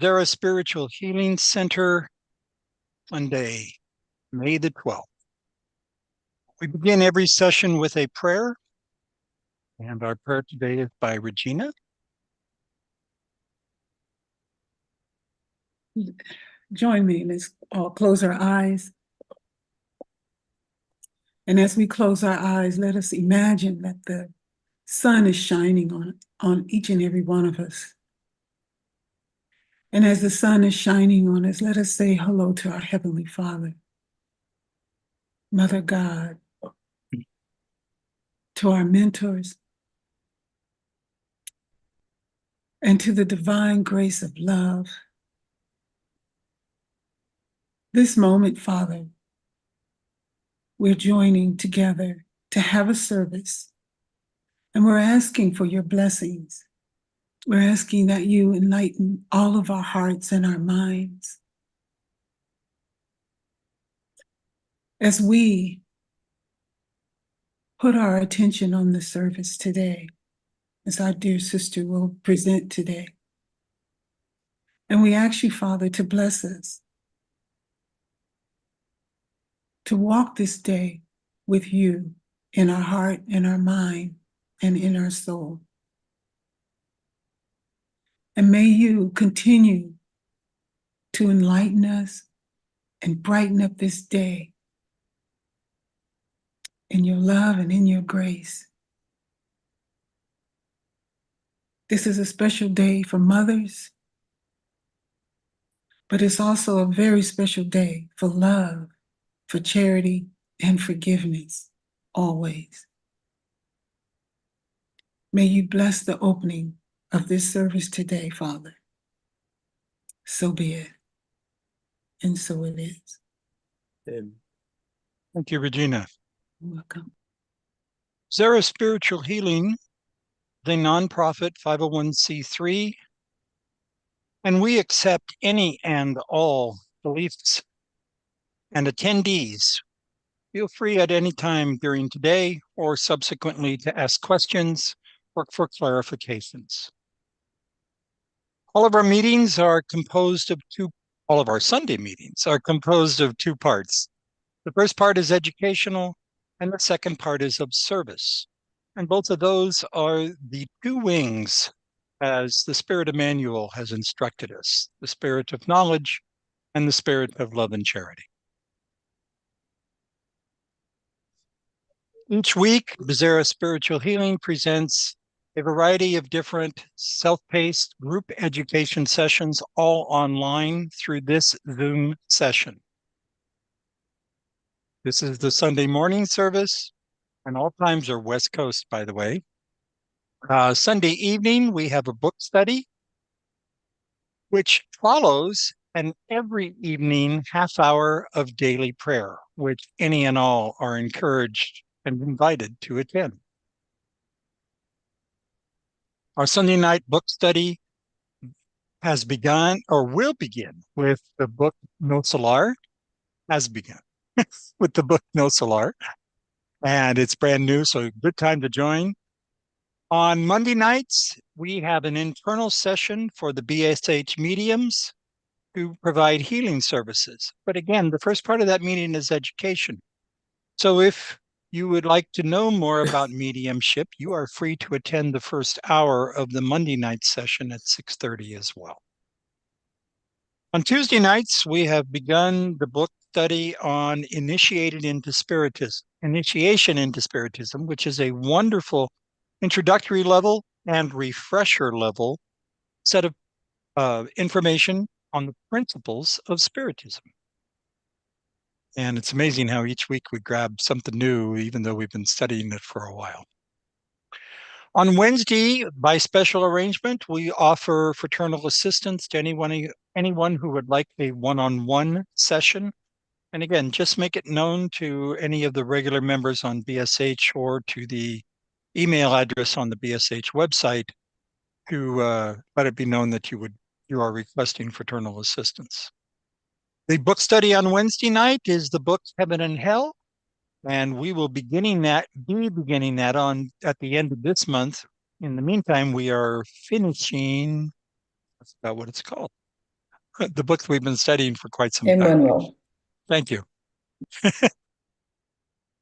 There is Spiritual Healing Center, Monday, May the 12th. We begin every session with a prayer, and our prayer today is by Regina. Join me. Let's all close our eyes. And as we close our eyes, let us imagine that the sun is shining on each and every one of us. And as the sun is shining on us, let us say hello to our Heavenly Father, Mother God, to our mentors, and to the divine grace of love. This moment, Father, we're joining together to have a service, and we're asking for your blessings. We're asking that you enlighten all of our hearts and our minds as we put our attention on the service today, as our dear sister will present today. And we ask you, Father, to bless us, to walk this day with you in our heart, in our mind, and in our soul. And may you continue to enlighten us and brighten up this day in your love and in your grace. This is a special day for mothers, but it's also a very special day for love, for charity, and forgiveness, always. May you bless the opening of this service today, Father. So be it, and so it is. Thank you, Regina. You're welcome. Zara Spiritual Healing, the nonprofit 501c3, and we accept any and all beliefs and attendees. Feel free at any time during today or subsequently to ask questions or for clarifications. All of our meetings are composed of all of our Sunday meetings are composed of two parts. The first part is educational, and the second part is of service. And both of those are the two wings, as the Spirit Emmanuel has instructed us, the spirit of knowledge and the spirit of love and charity. Each week, Bezerra Spiritual Healing presents a variety of different self-paced group education sessions, all online through this Zoom session. This is the Sunday morning service, and all times are West Coast, by the way. Sunday evening, we have a book study, which follows an every evening half hour of daily prayer, which any and all are encouraged and invited to attend. Our Sunday night book study has begun or will begin with the book No Solar, has begun with the book No Solar, and it's brand new, so good time to join. On Monday nights, we have an internal session for the BSH mediums who provide healing services. But again, the first part of that meeting is education. So if you would like to know more about mediumship, you are free to attend the first hour of the Monday night session at 6:30 as well. On Tuesday nights, we have begun the book study on Initiation into Spiritism, which is a wonderful introductory level and refresher level set of information on the principles of Spiritism. And it's amazing how each week we grab something new, even though we've been studying it for a while. On Wednesday, by special arrangement, we offer fraternal assistance to anyone who would like a one-on-one session. And again, just make it known to any of the regular members on BSH or to the email address on the BSH website to let it be known that you are requesting fraternal assistance. The book study on Wednesday night is the book Heaven and Hell, and we will be beginning that on at the end of this month. In the meantime, we are finishing. That's about what it's called. the book that we've been studying for quite some time. Emmanuel. Thank you.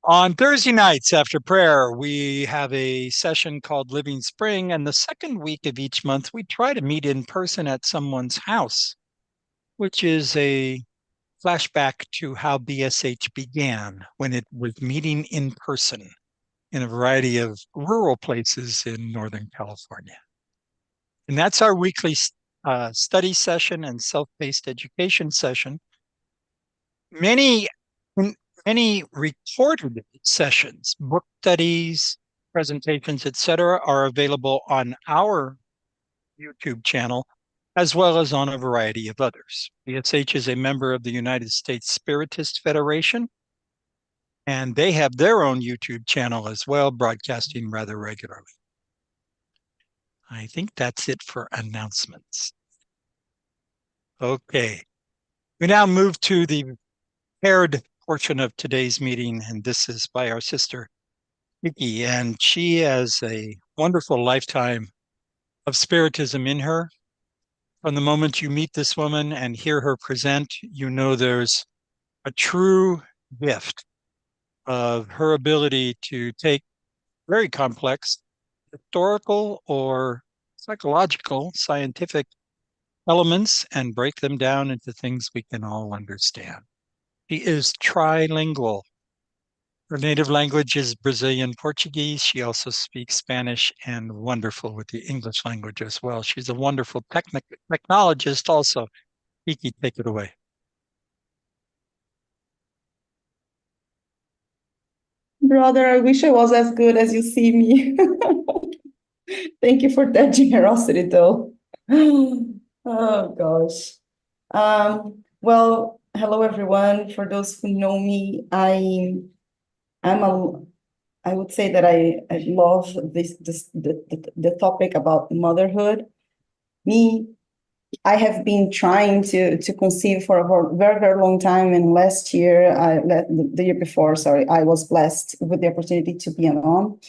On Thursday nights after prayer, we have a session called Living Spring. And the second week of each month, we try to meet in person at someone's house, which is a flashback to how BSH began when it was meeting in person in a variety of rural places in Northern California. And that's our weekly study session and self-paced education session. Many recorded sessions, book studies, presentations, etc., are available on our YouTube channel, as well as on a variety of others. BSH is a member of the United States Spiritist Federation, and they have their own YouTube channel as well, broadcasting rather regularly. I think that's it for announcements. Okay. We now move to the paired portion of today's meeting, and this is by our sister, Kiki, and she has a wonderful lifetime of Spiritism in her. From the moment you meet this woman and hear her present, you know there's a true gift of her ability to take very complex historical or psychological, scientific elements and break them down into things we can all understand. She is trilingual. Her native language is Brazilian Portuguese. She also speaks Spanish and wonderful with the English language as well. She's a wonderful technologist also. Kiki, take it away. Brother, I wish I was as good as you see me. Thank you for that generosity, though. Oh, gosh. Well, hello, everyone. For those who know me, I would say that I love the topic about motherhood. I have been trying to conceive for a very, very long time. And last year, the year before, sorry, I was blessed with the opportunity to be a mom.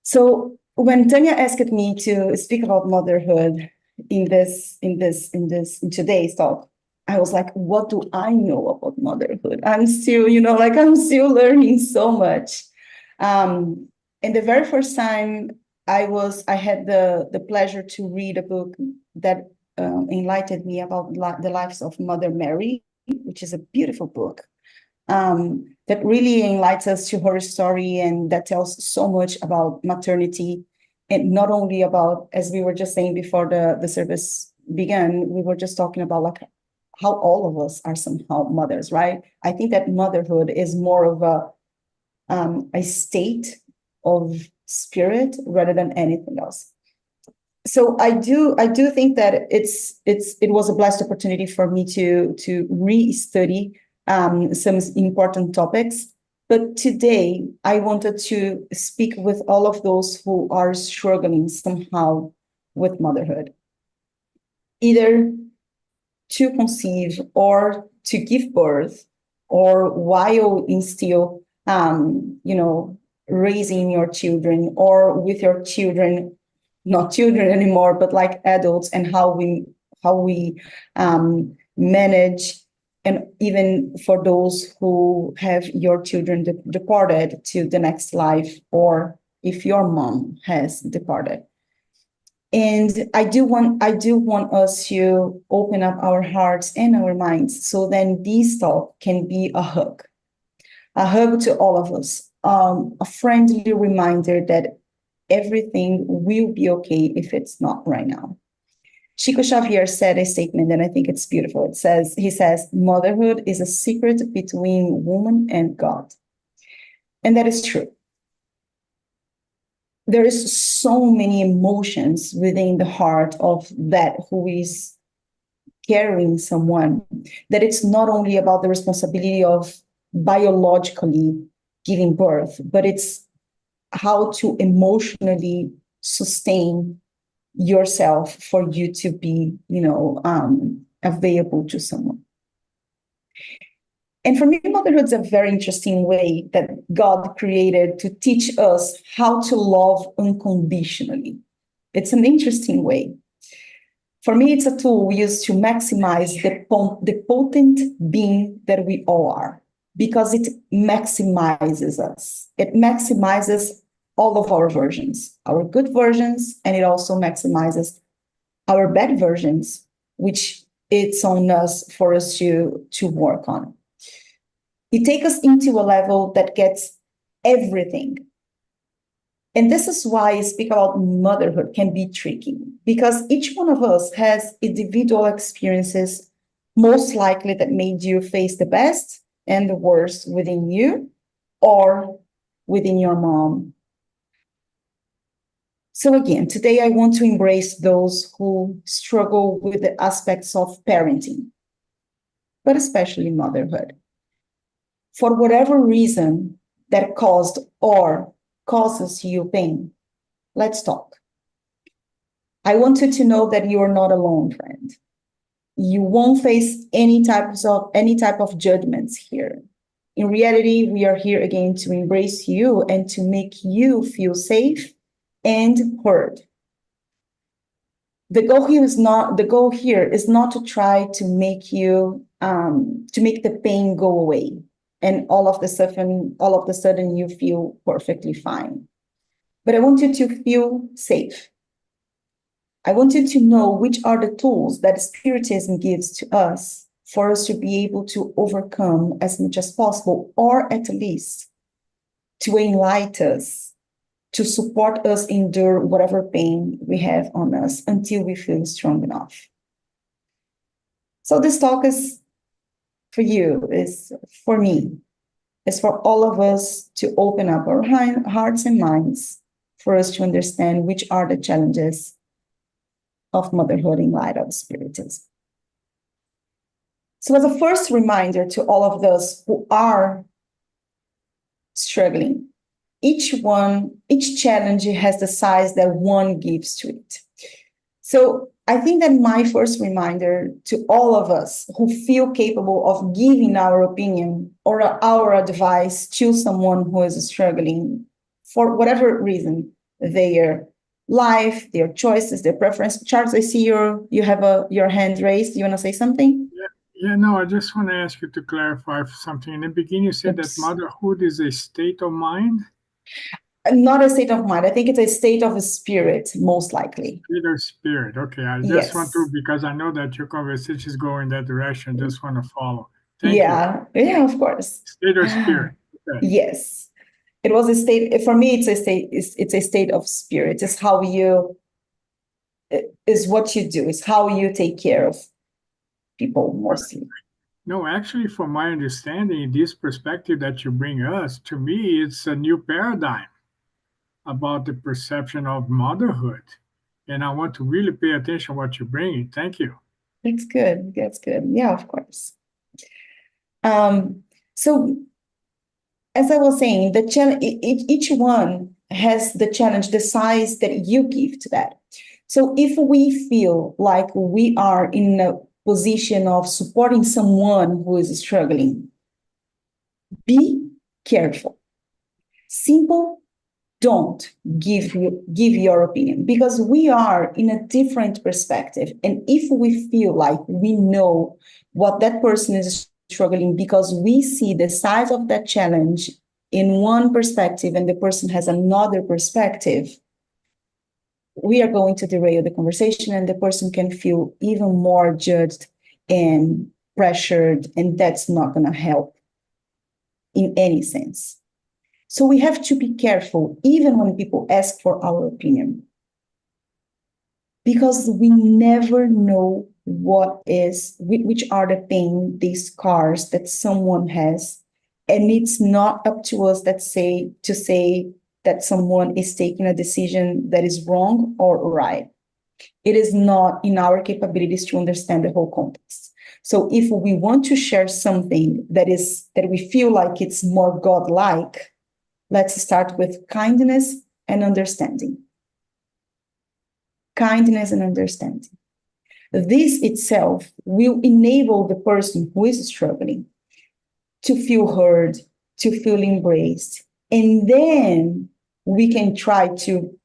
So when Tanya asked me to speak about motherhood in today's talk, I was like, what do I know about motherhood? I'm still, I'm still learning so much. And the very first time I had the pleasure to read a book that enlightened me about the lives of Mother Mary, which is a beautiful book that really enlightens us to her story, and that tells so much about maternity, and not only about, as we were just saying before the service began, we were just talking about like how all of us are somehow mothers, right? I think that motherhood is more of a state of spirit rather than anything else. So I do think that it was a blessed opportunity for me to re-study some important topics. But today I wanted to speak with all of those who are struggling somehow with motherhood, either to conceive or to give birth, or while in still raising your children, or with your children, not children anymore, but like adults, and how we manage, and even for those who have your children departed to the next life, or if your mom has departed. And I do want us to open up our hearts and our minds, so then this talk can be a hug to all of us, a friendly reminder that everything will be okay if it's not right now. Chico Xavier said a statement, and I think it's beautiful. He says, motherhood is a secret between woman and God. And that is true. There is so many emotions within the heart of that who is carrying someone, that it's not only about the responsibility of biologically giving birth, but it's how to emotionally sustain yourself for you to be, available to someone. And for me, motherhood is a very interesting way that God created to teach us how to love unconditionally. It's an interesting way. For me, it's a tool we use to maximize the potent being that we all are, because it maximizes us. It maximizes all of our versions, our good versions, and it also maximizes our bad versions, which it's on us for us to work on. It takes us into a level that gets everything. And this is why I speak about motherhood can be tricky, because each one of us has individual experiences, most likely that made you face the best and the worst within you or within your mom. So again, today I want to embrace those who struggle with the aspects of parenting, but especially motherhood. For whatever reason that caused or causes you pain, let's talk. I want you to know that you are not alone, friend. You won't face any type of judgments here. In reality, we are here again to embrace you and to make you feel safe and heard. The goal here is not to try to make you to make the pain go away, and all of the sudden you feel perfectly fine. But I want you to feel safe. I want you to know which are the tools that Spiritism gives to us for us to be able to overcome as much as possible, or at least to enlighten us, to support us endure whatever pain we have on us until we feel strong enough. So this talk is for you, is for me, is for all of us to open up our hearts and minds for us to understand which are the challenges of motherhood in light of Spiritism. So as a first reminder to all of those who are struggling, each challenge has the size that one gives to it. So I think that my first reminder to all of us who feel capable of giving our opinion or our advice to someone who is struggling for whatever reason, their life, their choices, their preference. Charles, I see you have your hand raised. Do you want to say something? Yeah, no, I just want to ask you to clarify something. In the beginning, you said that Oops. motherhood is a state of mind. Not a state of mind. I think it's a state of spirit, most likely. State of spirit. Okay, I just want to, Yes. because I know that your conversations go in that direction. Just want to follow. Thank you. Yeah, of course. State of spirit. Okay. Yes. It was a state, for me, it's a state of spirit. It's how you, is what you do, it's how you take care of people mostly. No, actually, from my understanding, this perspective that you bring us, to me, it's a new paradigm about the perception of motherhood. And I want to really pay attention to what you're bringing. Thank you. That's good. That's good. Yeah, of course. So as I was saying, the challenge, each one has the challenge, the size that you give to that. So if we feel like we are in a position of supporting someone who is struggling, be careful. Simple, don't give your opinion, because we are in a different perspective. And if we feel like we know what that person is struggling because we see the size of that challenge in one perspective and the person has another perspective, we are going to derail the conversation and the person can feel even more judged and pressured, and that's not going to help in any sense. So we have to be careful, even when people ask for our opinion, because we never know which are the pain, these scars that someone has, and it's not up to us to say that someone is taking a decision that is wrong or right. It is not in our capabilities to understand the whole context. So if we want to share something that we feel like it's more godlike, let's start with kindness and understanding. Kindness and understanding. This itself will enable the person who is struggling to feel heard, to feel embraced. And then we can try to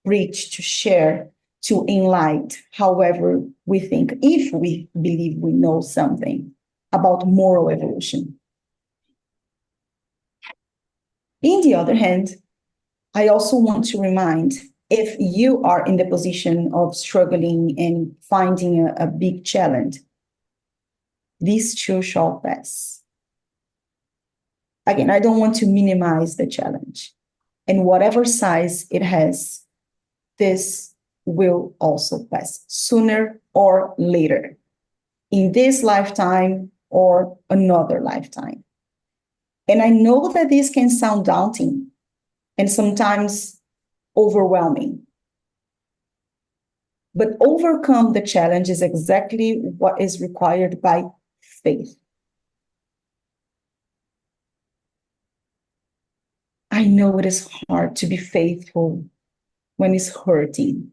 reach, to share, to enlighten, however we think, if we believe we know something about moral evolution. On the other hand, I also want to remind, if you are in the position of struggling and finding a big challenge, this too shall pass. Again, I don't want to minimize the challenge. And whatever size it has, this will also pass sooner or later, in this lifetime or another lifetime. And I know that this can sound daunting and sometimes overwhelming. But overcome the challenge is exactly what is required by faith. I know it is hard to be faithful when it's hurting.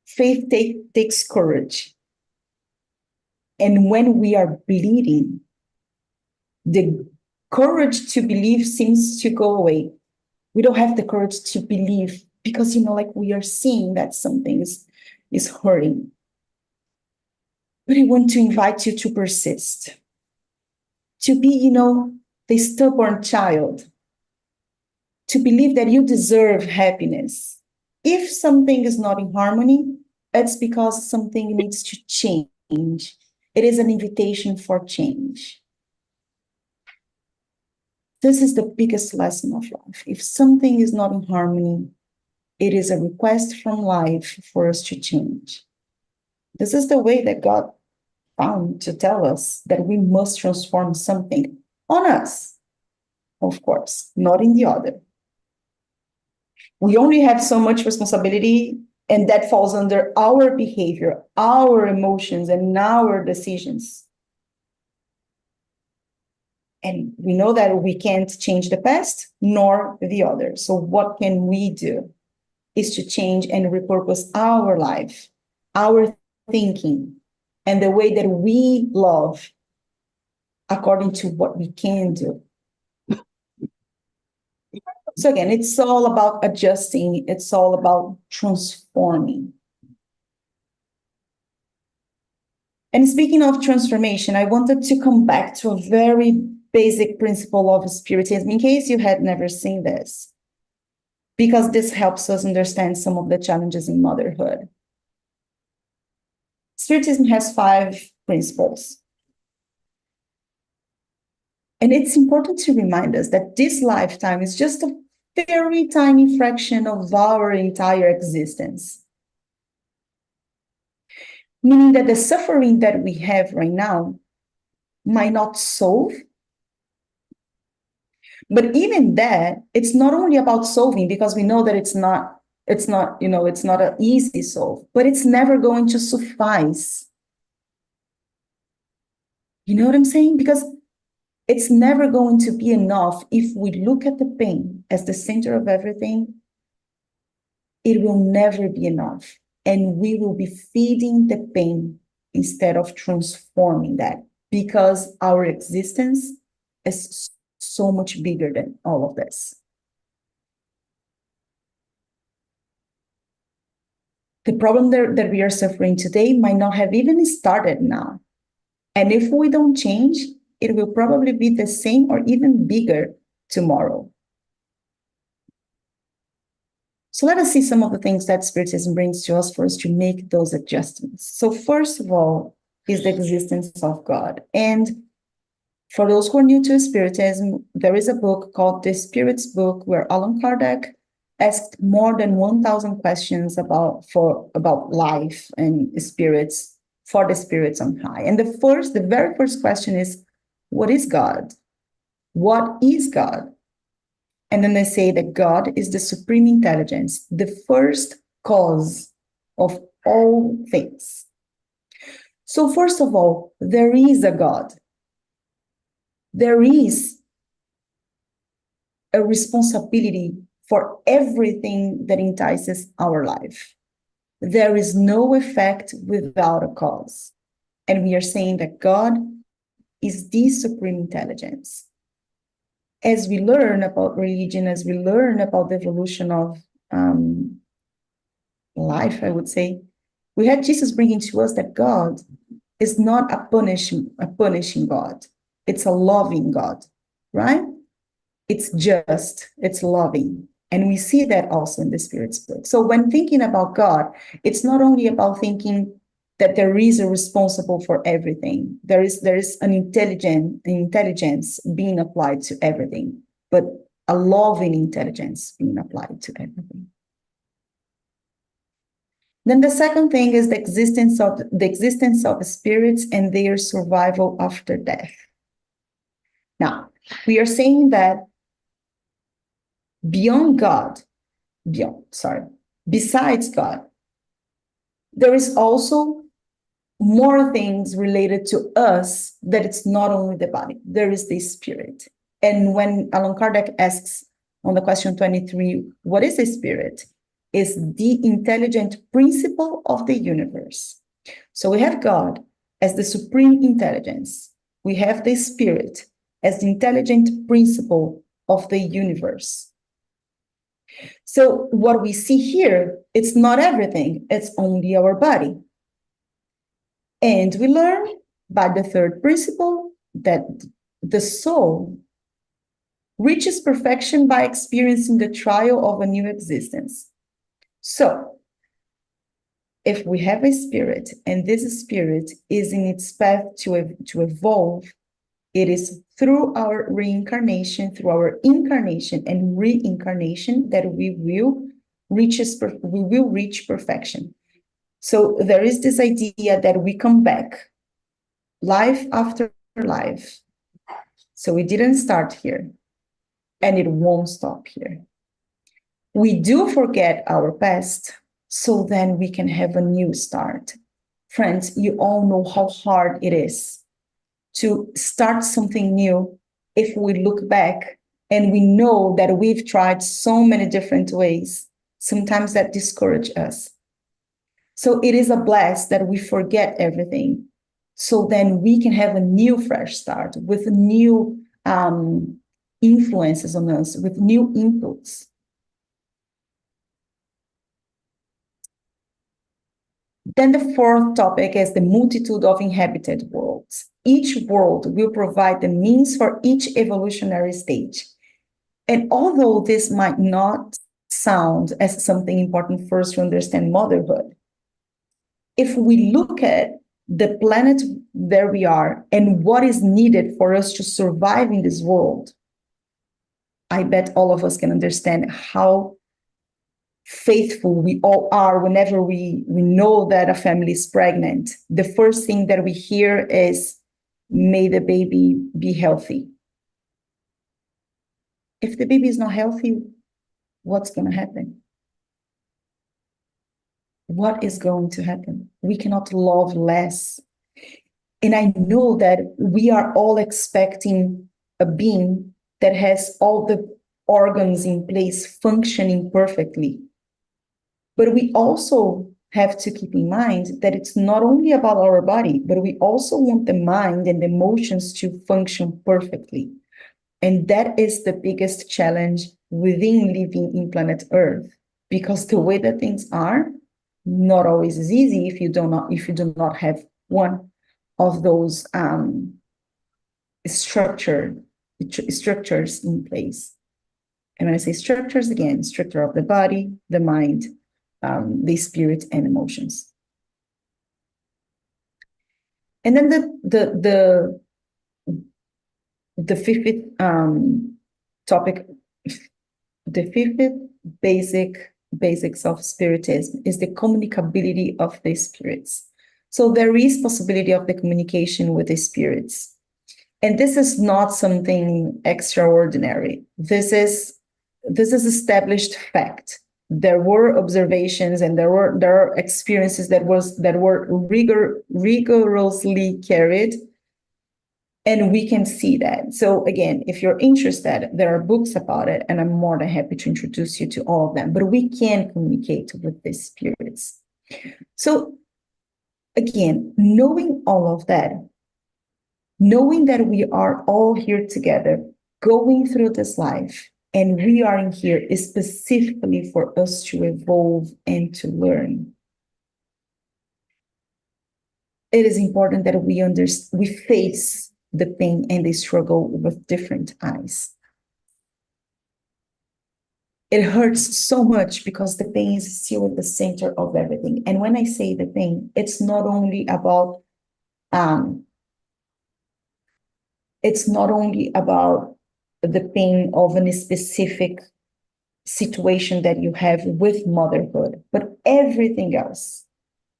Faith takes courage. And when we are bleeding, the courage to believe seems to go away. We don't have the courage to believe because, like we are seeing that something is hurting. But I want to invite you to persist, to be, the stubborn child, to believe that you deserve happiness. If something is not in harmony, it's because something needs to change. It is an invitation for change. This is the biggest lesson of life. If something is not in harmony, it is a request from life for us to change. This is the way that God found to tell us that we must transform something on us, of course, not in the other. We only have so much responsibility, and that falls under our behavior, our emotions, and our decisions. And we know that we can't change the past nor the other. So what can we do is to change and repurpose our life, our thinking, and the way that we love according to what we can do. So again, it's all about adjusting. It's all about transforming. And speaking of transformation, I wanted to come back to a very basic principle of Spiritism, in case you had never seen this, because this helps us understand some of the challenges in motherhood. Spiritism has 5 principles. And it's important to remind us that this lifetime is just a very tiny fraction of our entire existence. Meaning that the suffering that we have right now might not solve. But even that, it's not only about solving, because we know that it's not an easy solve, but it's never going to suffice. You know what I'm saying? Because it's never going to be enough. If we look at the pain as the center of everything, it will never be enough. And we will be feeding the pain instead of transforming that, because our existence is so much bigger than all of this. The problem that we are suffering today might not have even started now. And if we don't change, it will probably be the same or even bigger tomorrow. So let us see some of the things that Spiritism brings to us for us to make those adjustments. So first of all is the existence of God. And for those who are new to Spiritism, there is a book called The Spirit's Book, where Allan Kardec asked more than 1,000 questions about life and spirits, for the spirits on high. And the very first question is, what is God? What is God? And then they say that God is the supreme intelligence, the first cause of all things. So first of all, there is a God. There is a responsibility for everything that entices our life. There is no effect without a cause. And we are saying that God is the supreme intelligence. As we learn about religion, as we learn about the evolution of life, I would say, we had Jesus bringing to us that God is not a punishing God. It's a loving God, right? It's just, it's loving. And we see that also in the Spirit's book. So when thinking about God, it's not only about thinking that there is a responsible for everything. There is an intelligence being applied to everything, but a loving intelligence being applied to everything. Then the second thing is the existence of spirits and their survival after death. Now, we are saying that besides God, there is also more things related to us, that it's not only the body, there is the spirit. And when Allan Kardec asks on the question 23, what is a spirit? Is the intelligent principle of the universe. So we have God as the supreme intelligence. We have the spirit as the intelligent principle of the universe. So what we see here, it's not everything, it's only our body. And we learn by the third principle that the soul reaches perfection by experiencing the trial of a new existence. So, if we have a spirit and this spirit is in its path to evolve, it is through our reincarnation, through our incarnation and reincarnation, that we will reach perfection. So there is this idea that we come back life after life. So we didn't start here, and it won't stop here. We do forget our past, so then we can have a new start. Friends, you all know how hard it is to start something new if we look back and we know that we've tried so many different ways. Sometimes that discourages us. So it is a blast that we forget everything, so then we can have a new fresh start with new influences on us, with new inputs. Then the fourth topic is the multitude of inhabited worlds. Each world will provide the means for each evolutionary stage. And although this might not sound as something important for us to understand motherhood, if we look at the planet where we are and what is needed for us to survive in this world, I bet all of us can understand how faithful we all are whenever we know that a family is pregnant. The first thing that we hear is, may the baby be healthy. If the baby is not healthy, what's going to happen? What is going to happen? We cannot love less. And I know that we are all expecting a being that has all the organs in place functioning perfectly. But we also have to keep in mind that it's not only about our body, but we also want the mind and the emotions to function perfectly. And that is the biggest challenge within living in planet Earth, because the way that things are not always is easy if you do not have one of those structures in place. And when I say structures, again, structure of the body, the mind, the spirit, and emotions. And then the fifth topic, the fifth basics of Spiritism is the communicability of the spirits. So there is possibility of the communication with the spirits. And this is not something extraordinary. This is established fact. There were observations and there are experiences that were rigorously carried, and we can see that. So again, if you're interested, there are books about it, and I'm more than happy to introduce you to all of them. But we can communicate with the spirits. So again, knowing all of that, knowing that we are all here together, going through this life, And we are in here specifically for us to evolve and to learn. It is important that we face the pain and the struggle with different eyes. It hurts so much because the pain is still at the center of everything. And when I say the pain, it's not only about the pain of a specific situation that you have with motherhood, but everything else.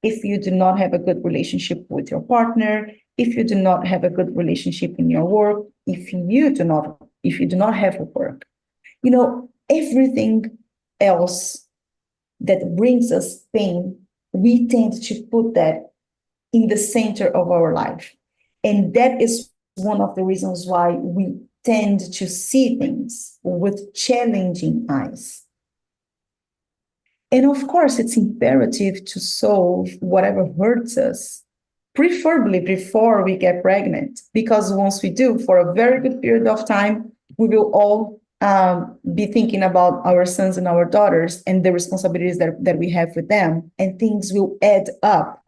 If you do not have a good relationship with your partner, if you do not have a good relationship in your work, if you do not have a work, everything else that brings us pain, we tend to put that in the center of our life. And that is one of the reasons why we tend to see things with challenging eyes. And of course, it's imperative to solve whatever hurts us, preferably before we get pregnant, because once we do, for a very good period of time, we will all be thinking about our sons and our daughters and the responsibilities that we have with them, and things will add up.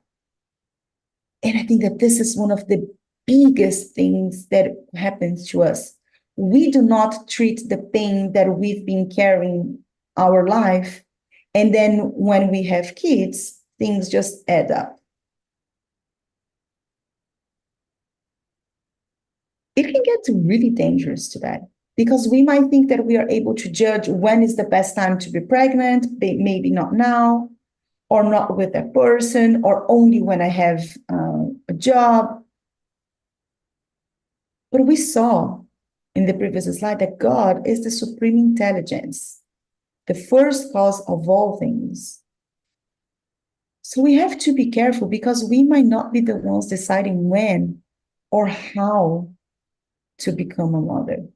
And I think that this is one of the biggest things that happens to us. We do not treat the pain that we've been carrying our life. And then when we have kids, things just add up. It can get really dangerous to that, because we might think that we are able to judge when is the best time to be pregnant, maybe not now, or not with that person, or only when I have a job. But we saw in the previous slide that God is the supreme intelligence, the first cause of all things. So we have to be careful, because we might not be the ones deciding when or how to become a mother.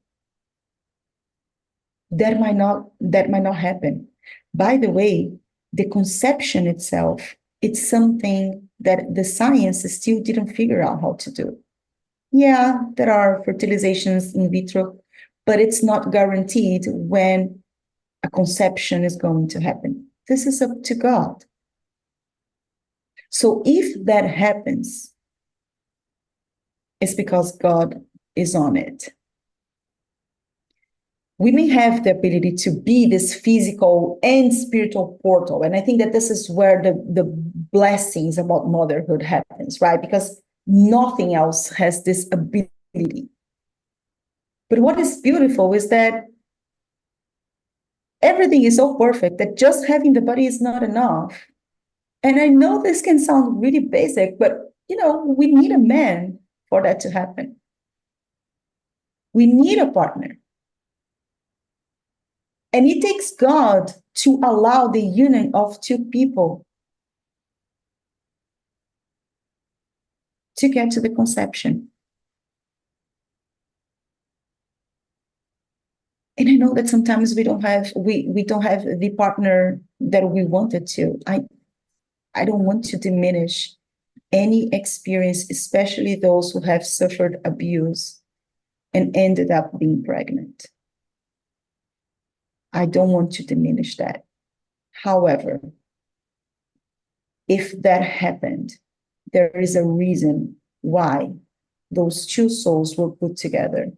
That might not happen. By the way, the conception itself, it's something that the science still didn't figure out how to do. Yeah, there are fertilizations in vitro, but it's not guaranteed when a conception is going to happen. This is up to God. So if that happens, it's because God is on it. We may have the ability to be this physical and spiritual portal. And I think that this is where the blessings about motherhood happens, right? Because nothing else has this ability. But what is beautiful is that everything is so perfect that just having the body is not enough. And I know this can sound really basic, but we need a man for that to happen. We need a partner. And it takes God to allow the union of two people to get to the conception. And I know that sometimes we don't have the partner that we wanted to. I don't want to diminish any experience, especially those who have suffered abuse and ended up being pregnant. I don't want to diminish that. However, if that happened, there is a reason why those two souls were put together.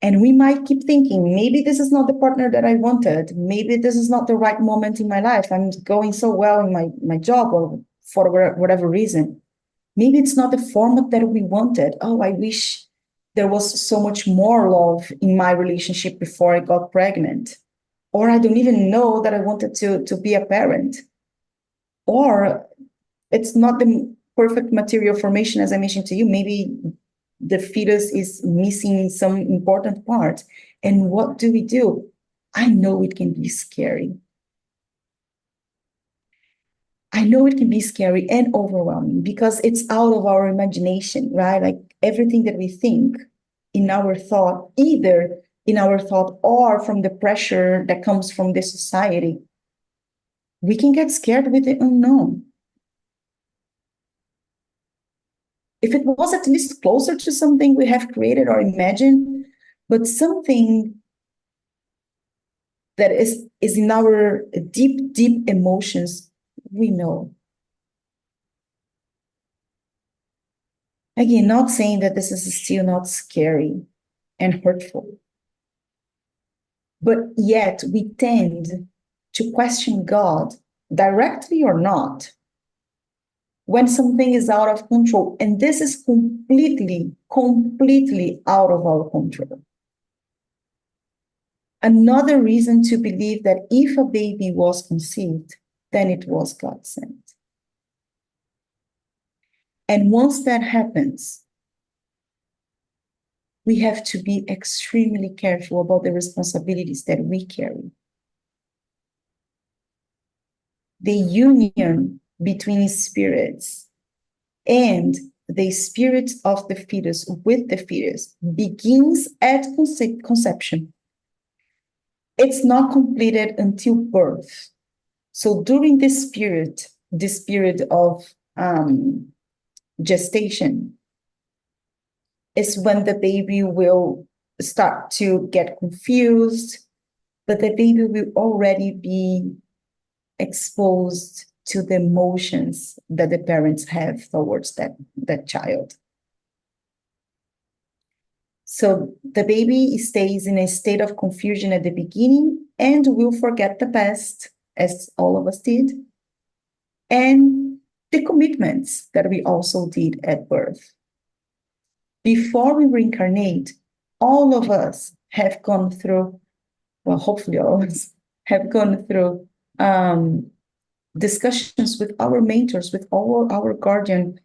And we might keep thinking, maybe this is not the partner that I wanted. Maybe this is not the right moment in my life. I'm going so well in my job, or for whatever reason. Maybe it's not the format that we wanted. Oh, I wish there was so much more love in my relationship before I got pregnant. Or I don't even know that I wanted to be a parent. Or it's not the perfect material formation, as I mentioned to you. Maybe the fetus is missing some important part. And what do? I know it can be scary. I know it can be scary and overwhelming, because it's out of our imagination, right? Like everything that we think in our thought, either in our thought or from the pressure that comes from the society, we can get scared with the unknown. if it was at least closer to something we have created or imagined, but something that is in our deep, deep emotions, we know. Again, not saying that this is still not scary and hurtful, but yet we tend to question God, directly or not, when something is out of control. And this is completely, completely out of our control. Another reason to believe that if a baby was conceived, then it was God sent. And once that happens, we have to be extremely careful about the responsibilities that we carry. The union between spirits and the spirit of the fetus with the fetus begins at conception. It's not completed until birth. So during this period of gestation, is when the baby will start to get confused, but the baby will already be exposed to the emotions that the parents have towards that child. So the baby stays in a state of confusion at the beginning and will forget the past, as all of us did, and the commitments that we also did at birth. Before we reincarnate, all of us have gone through, well, hopefully all of us have gone through discussions with our mentors, with all our guardian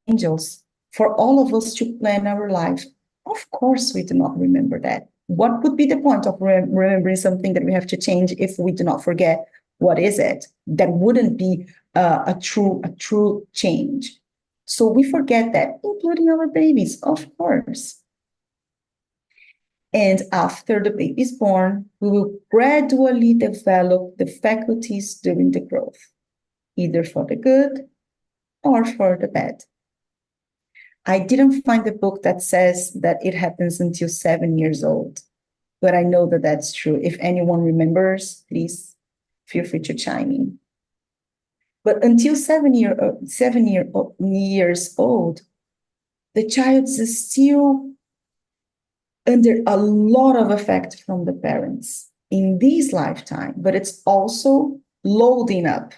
angels, for all of us to plan our life. Of course, we do not remember that. What would be the point of remembering something that we have to change if we do not forget what is it? That wouldn't be a true change. So we forget that, including our babies, of course. And after the baby is born, we will gradually develop the faculties during the growth, either for the good or for the bad. I didn't find the book that says that it happens until 7 years old, but I know that that's true. If anyone remembers, please feel free to chime in. But until 7 years old, the child is still under a lot of effect from the parents in this lifetime, but it's also loading up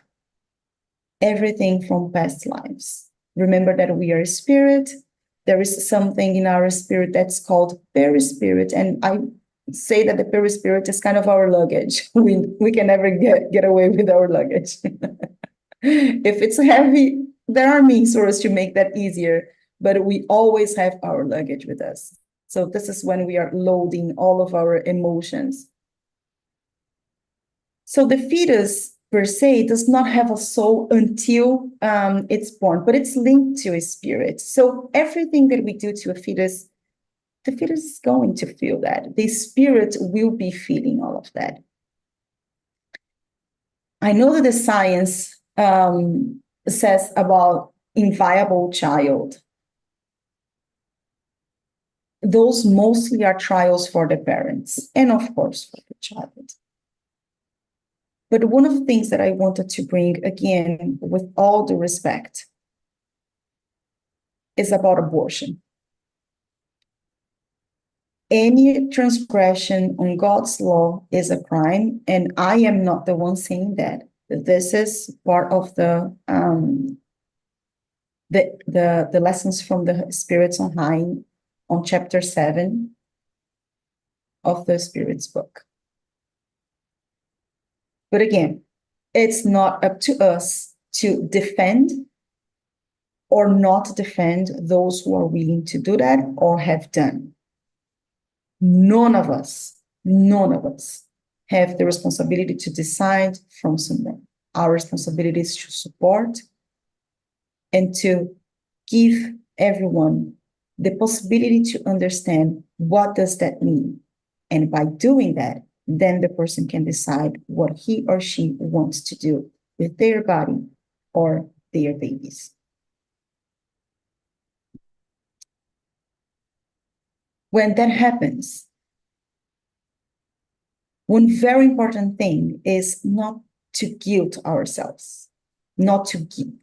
everything from past lives. Remember that we are a spirit. There is something in our spirit that's called perispirit, and I say that the perispirit is kind of our luggage. We can never get away with our luggage. If it's heavy, there are means for us to make that easier, but we always have our luggage with us. So this is when we are loading all of our emotions. So the fetus per se does not have a soul until it's born, but it's linked to a spirit. So everything that we do to a fetus, the fetus is going to feel that. The spirit will be feeling all of that. I know that the science says about inviable child. Those mostly are trials for the parents and, of course, for the child. But one of the things that I wanted to bring, again, with all due respect, is about abortion. Any transgression on God's law is a crime, and I am not the one saying that. This is part of the lessons from the Spirits on High on chapter 7 of the Spirit's book. But again, it's not up to us to defend or not defend those who are willing to do that or have done. None of us have the responsibility to decide from someone. Our responsibility is to support and to give everyone the possibility to understand what does that mean. And by doing that, then the person can decide what he or she wants to do with their body or their babies. when that happens, one very important thing is not to guilt ourselves, not to guilt.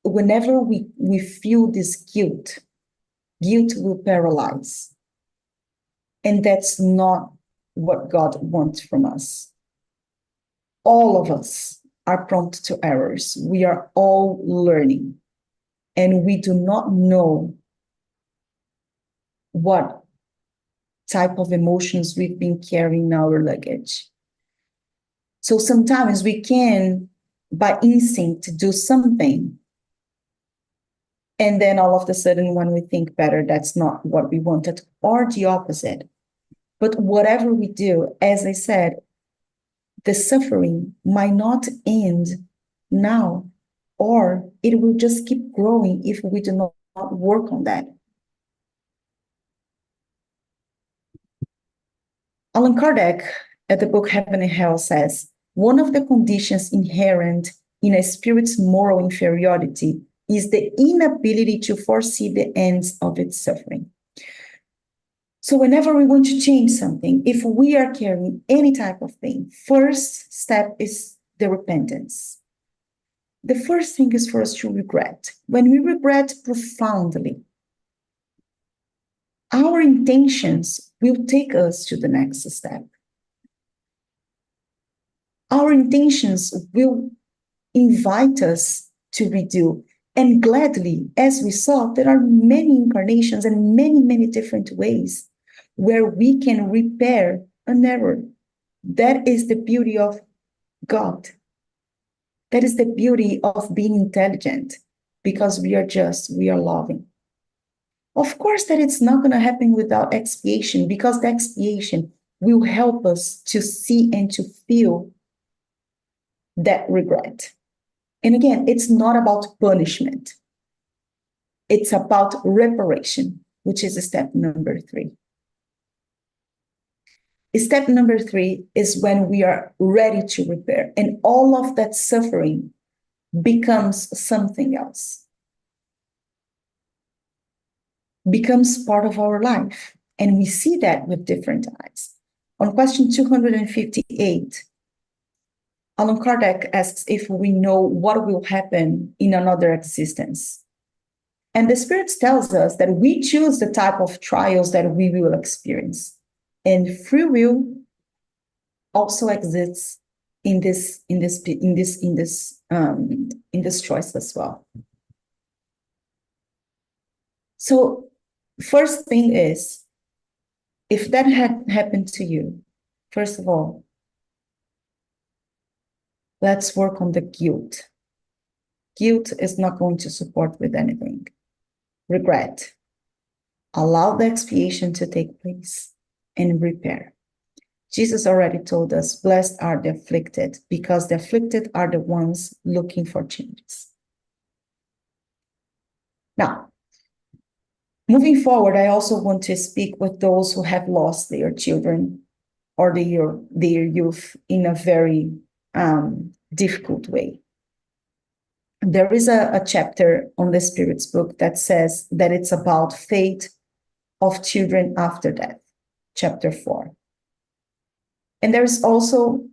Whenever we feel this guilt will paralyze. And that's not what God wants from us. All of us are prone to errors. We are all learning. And we do not know what type of emotions we've been carrying in our luggage. So sometimes we can, by instinct, do something. And then all of a sudden, when we think better, that's not what we wanted, or the opposite. But whatever we do, as I said, the suffering might not end now, or it will just keep growing if we do not work on that. Allan Kardec, at the book Heaven and Hell, says, one of the conditions inherent in a spirit's moral inferiority is the inability to foresee the ends of its suffering. So whenever we want to change something, if we are carrying any type of thing, first step is the repentance. The first thing is for us to regret. When we regret profoundly, our intentions will take us to the next step. Our intentions will invite us to redo. And gladly, as we saw, there are many incarnations and many, many different ways where we can repair an error. That is the beauty of God. That is the beauty of being intelligent, because we are loving. Of course, that it's not going to happen without expiation, because the expiation will help us to see and to feel that regret. And again, it's not about punishment. It's about reparation, which is step number 3. Step number 3 is when we are ready to repair, and all of that suffering becomes something else, becomes part of our life. And we see that with different eyes. On question 258, Allan Kardec asks if we know what will happen in another existence. And the Spirit tells us that we choose the type of trials that we will experience. And free will also exists in this choice as well. So, first thing is, if that had happened to you, first of all, let's work on the guilt. Guilt is not going to support with anything. Regret. Allow the expiation to take place and repair. Jesus already told us, blessed are the afflicted, because the afflicted are the ones looking for changes. Now, moving forward, I also want to speak with those who have lost their children or their youth in a very difficult way. There is a chapter on the Spirit's book that says that it's about fate of children after death, chapter 4. And there's also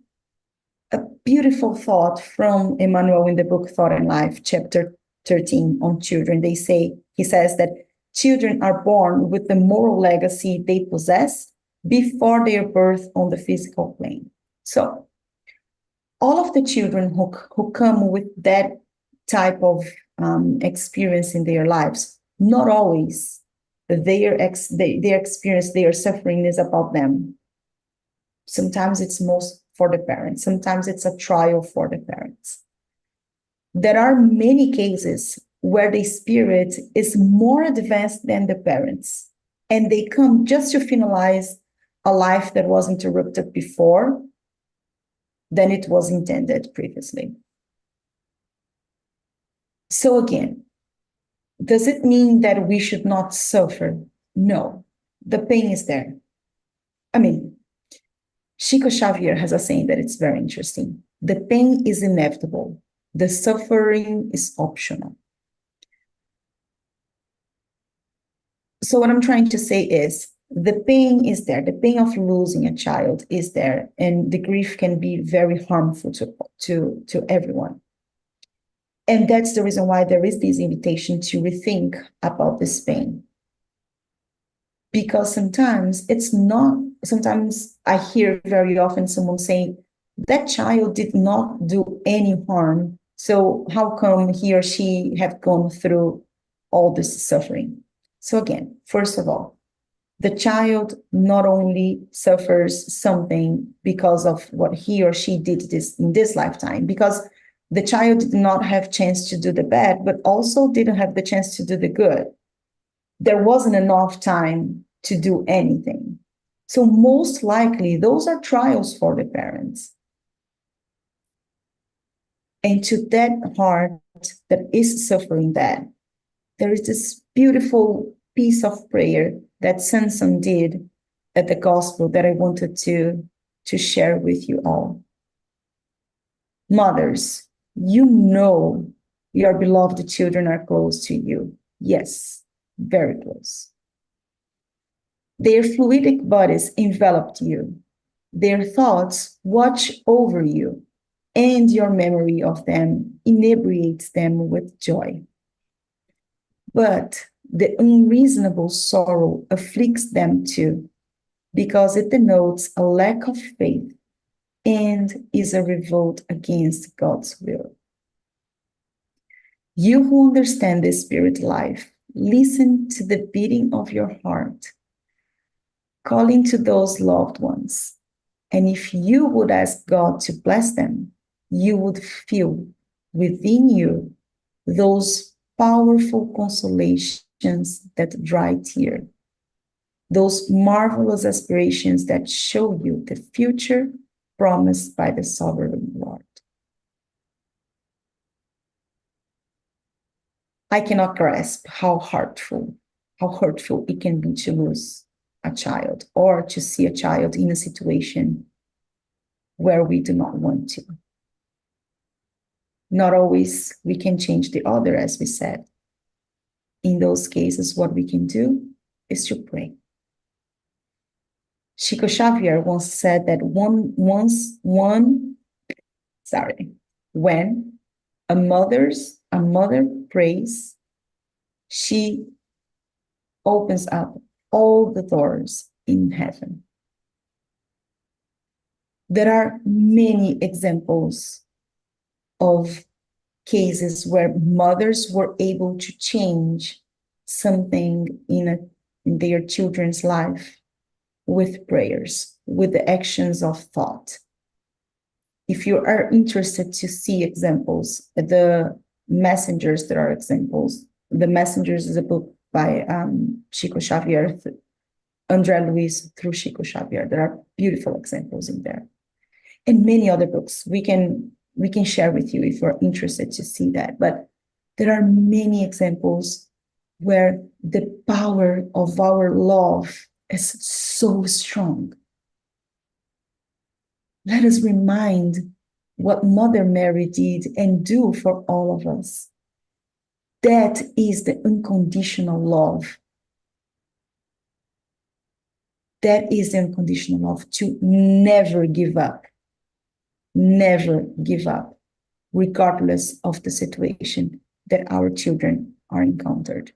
a beautiful thought from Emmanuel in the book Thought and Life, chapter 13, on children. He says that children are born with the moral legacy they possess before their birth on the physical plane. So all of the children who come with that type of experience in their lives, not always their experience, their suffering is about them. Sometimes it's most for the parents. Sometimes it's a trial for the parents. There are many cases where the spirit is more advanced than the parents, and they come just to finalize a life that was interrupted before than it was intended previously. So again, does it mean that we should not suffer? No, the pain is there. I mean, Chico Xavier has a saying that it's very interesting. The pain is inevitable. The suffering is optional. So what I'm trying to say is, The pain is there. The pain of losing a child is there, and the grief can be very harmful to everyone. And that's the reason why there is this invitation to rethink about this pain. Because sometimes I hear very often someone saying, that child did not do any harm, so how come he or she have gone through all this suffering? So again, first of all, the child not only suffers something because of what he or she did in this lifetime, because the child did not have chance to do the bad, but also didn't have the chance to do the good. There wasn't enough time to do anything. So most likely, those are trials for the parents. And to that heart that is suffering that, there is this beautiful piece of prayer that Samson did at the gospel that I wanted to share with you all. Mothers, you know your beloved children are close to you. Yes, very close. Their fluidic bodies enveloped you. Their thoughts watch over you, and your memory of them inebriates them with joy. But the unreasonable sorrow afflicts them too, because it denotes a lack of faith and is a revolt against God's will. You who understand the spirit life, listen to the beating of your heart, calling to those loved ones. And if you would ask God to bless them, you would feel within you those powerful consolations that dry tear, those marvelous aspirations that show you the future promised by the sovereign Lord. I cannot grasp how hurtful it can be to lose a child or to see a child in a situation where we do not want to. Not always we can change the other, as we said. In those cases, what we can do is to pray. Chico Xavier once said that when a mother prays, she opens up all the doors in heaven. There are many examples of cases where mothers were able to change something in their children's life with prayers, with the actions of thought. If you are interested to see examples, the Messengers, there are examples. The Messengers is a book by Chico Xavier, André Luiz through Chico Xavier. There are beautiful examples in there. And many other books we can share with you if you're interested to see that. But there are many examples where the power of our love is so strong. Let us remind what Mother Mary did and do for all of us. That is the unconditional love. That is the unconditional love, to never give up. Never give up, regardless of the situation that our children are encountered.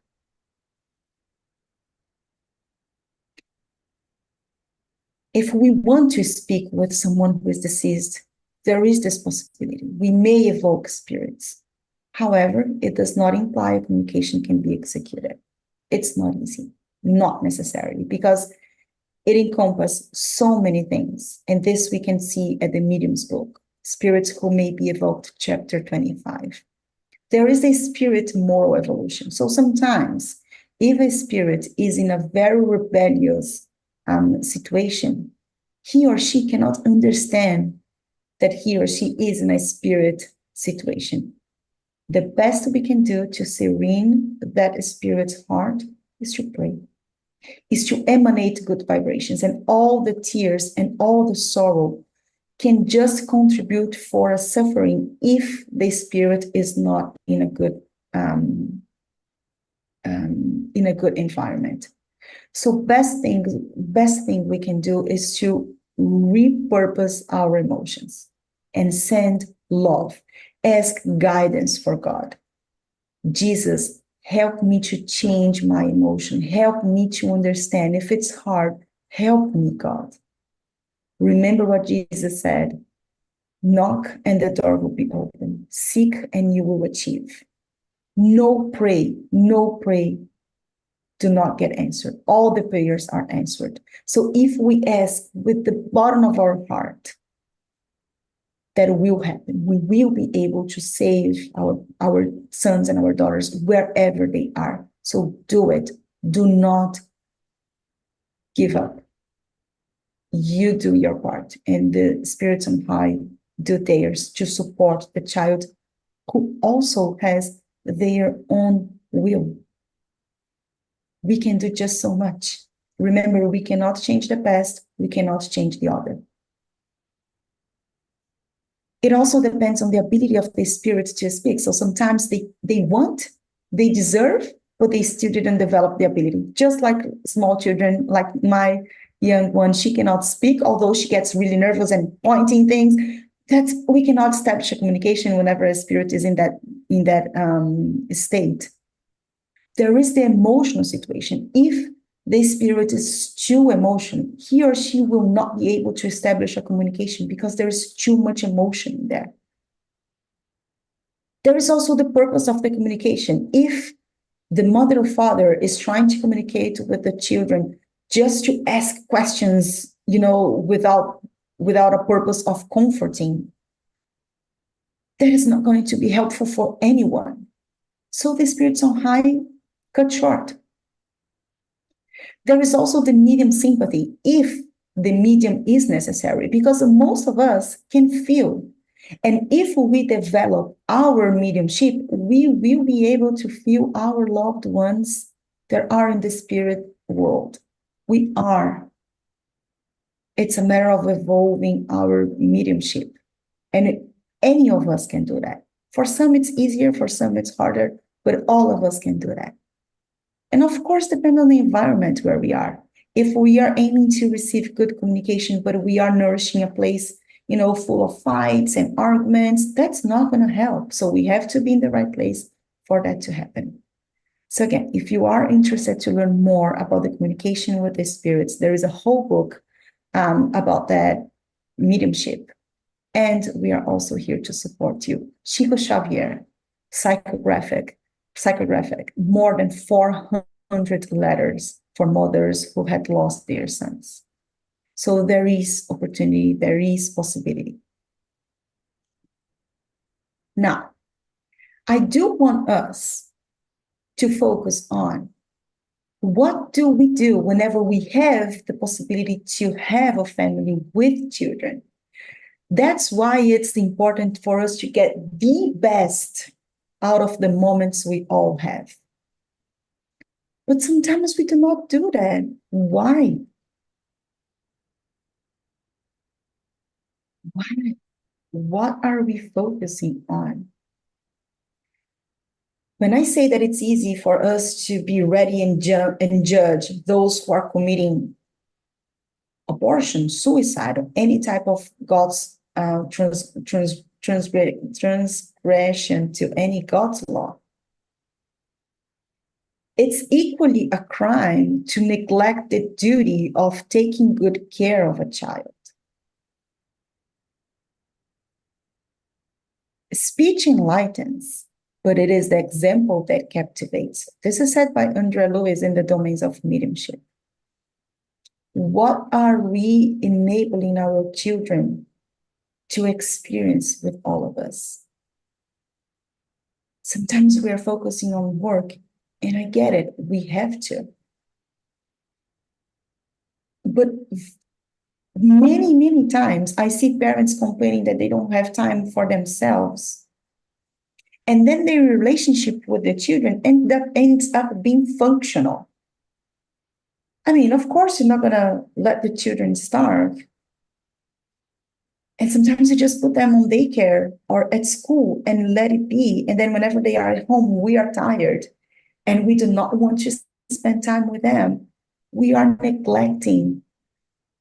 If we want to speak with someone who is deceased, there is this possibility. We may evoke spirits. However, it does not imply a communication can be executed. It's not easy, not necessarily, because it encompasses so many things. And this we can see at the Medium's book, Spirits Who May Be Evoked, chapter 25. There is a spirit moral evolution. So sometimes, if a spirit is in a very rebellious situation, he or she cannot understand that he or she is in a spirit situation. The best we can do to serene that spirit's heart is to pray, is to emanate good vibrations, and all the tears and all the sorrow can just contribute for a suffering if the spirit is not in a good environment. So best thing we can do is to repurpose our emotions and send love. Ask guidance for God. Jesus, help me to change my emotion. Help me to understand. If it's hard, help me, God. Remember what Jesus said. Knock and the door will be open. Seek and you will achieve. No pray, do not get answered. All the prayers are answered. So if we ask with the bottom of our heart, that will happen. We will be able to save our sons and our daughters wherever they are. So do it. Do not give up. You do your part, and the spirits on high do theirs to support the child who also has their own will. We can do just so much. Remember, we cannot change the past, we cannot change the other. It also depends on the ability of the spirit to speak. So sometimes they want, they deserve, but they still didn't develop the ability. Just like small children, like my young one, she cannot speak, although she gets really nervous and pointing things. We cannot establish a communication whenever a spirit is in that state. There is the emotional situation. If the spirit is too emotional, he or she will not be able to establish a communication because there is too much emotion in there. There is also the purpose of the communication. If the mother or father is trying to communicate with the children just to ask questions, without a purpose of comforting, that is not going to be helpful for anyone. So the spirits on high cut short. There is also the medium sympathy, if the medium is necessary, because most of us can feel. And if we develop our mediumship, we will be able to feel our loved ones that are in the spirit world. We are. It's a matter of evolving our mediumship. And any of us can do that. For some, it's easier, for some, it's harder, but all of us can do that. And of course, depending on the environment where we are. If we are aiming to receive good communication, but we are nourishing a place, full of fights and arguments, that's not going to help. So we have to be in the right place for that to happen. So again, if you are interested to learn more about the communication with the spirits, there is a whole book about that mediumship. And we are also here to support you. Chico Xavier, psychographic, more than 400 letters for mothers who had lost their sons. So there is opportunity, there is possibility. Now, I do want us to focus on what do we do whenever we have the possibility to have a family with children. That's why it's important for us to get the best out of the moments we all have. But sometimes we do not do that. Why? Why? What are we focusing on? When I say that it's easy for us to be ready and judge those who are committing abortion, suicide, or any type of God's transgression to any God's law, it's equally a crime to neglect the duty of taking good care of a child. Speech enlightens, but it is the example that captivates. This is said by Andrea Lewis in the Domains of Mediumship. What are we enabling our children to experience with all of us? Sometimes we are focusing on work, and I get it, we have to. But many, many times I see parents complaining that they don't have time for themselves. And then their relationship with the children ends up being functional. I mean, of course, you're not going to let the children starve. And sometimes you just put them on daycare or at school and let it be. And then whenever they are at home, we are tired and we do not want to spend time with them. we are neglecting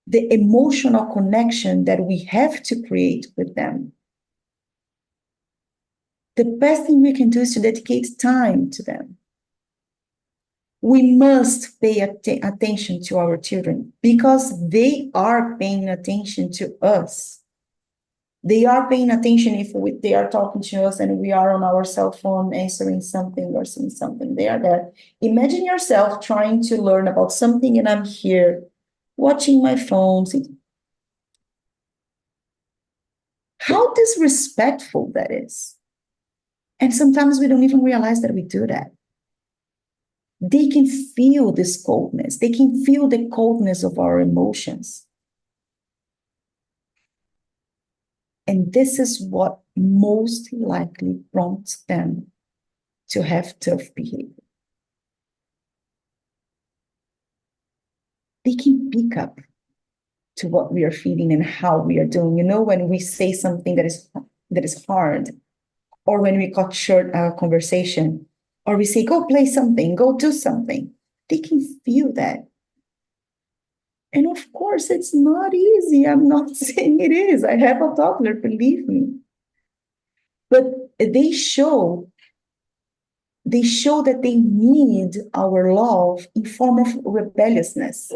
the emotional connection that we have to create with them. The best thing we can do is to dedicate time to them. We must pay attention to our children because they are paying attention to us. They are paying attention if they are talking to us and we are on our cell phone answering something or saying something. They are there. Imagine yourself trying to learn about something and I'm here watching my phone. How disrespectful that is. And sometimes we don't even realize that we do that. They can feel this coldness. They can feel the coldness of our emotions. And this is what most likely prompts them to have tough behavior. They can pick up to what we are feeling and how we are doing. You know, when we say something that is hard, or when we cut short our conversation, or we say, go play something, go do something, they can feel that. And of course, it's not easy. I'm not saying it is. I have a toddler, believe me. But they show that they need our love in form of rebelliousness,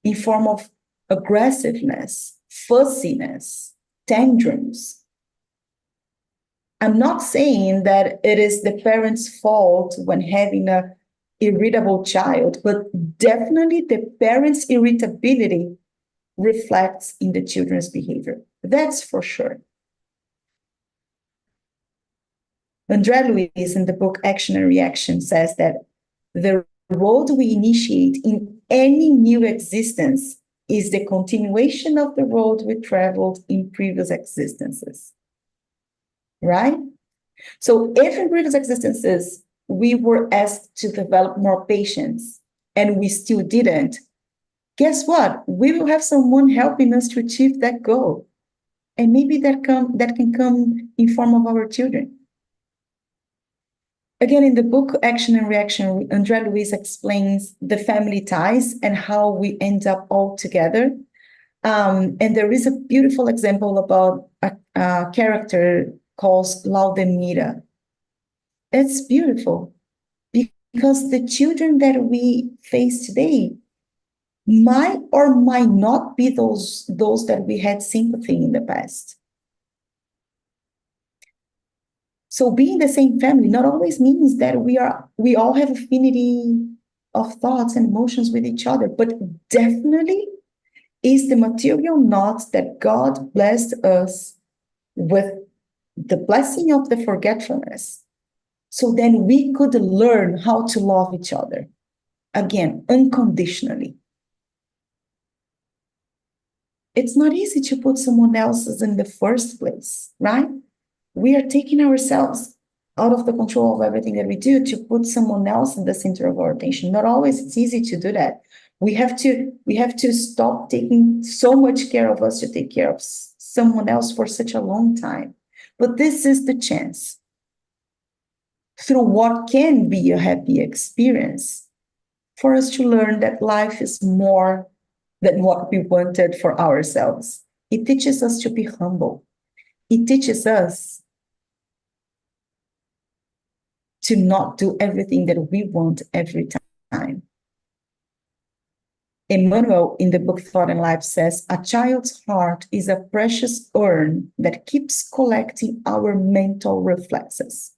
in form of aggressiveness, fussiness, tantrums. I'm not saying that it is the parent's fault when having an irritable child, but definitely the parent's irritability reflects in the children's behavior. That's for sure. André Luiz, in the book Action and Reaction, says that the road we initiate in any new existence is the continuation of the road we traveled in previous existences. Right? So if in previous existences we were asked to develop more patience and we still didn't, guess what? We will have someone helping us to achieve that goal. And maybe that can come in form of our children. Again, in the book Action and Reaction, André Luiz explains the family ties and how we end up all together. And there is a beautiful example about a character called Laudemira. It's beautiful because the children that we face today might or might not be those that we had sympathy in the past. So being the same family not always means that we all have affinity of thoughts and emotions with each other, but definitely is the material knot that God blessed us with the blessing of the forgetfulness. So then we could learn how to love each other. Again, unconditionally. It's not easy to put someone else's in the first place, right? We are taking ourselves out of the control of everything that we do to put someone else in the center of our attention. Not always it's easy to do that. We have to stop taking so much care of us to take care of someone else for such a long time. But this is the chance. Through what can be a happy experience, for us to learn that life is more than what we wanted for ourselves. It teaches us to be humble. It teaches us to not do everything that we want every time. Emmanuel, in the book Thought and Life, says, a child's heart is a precious urn that keeps collecting our mental reflexes.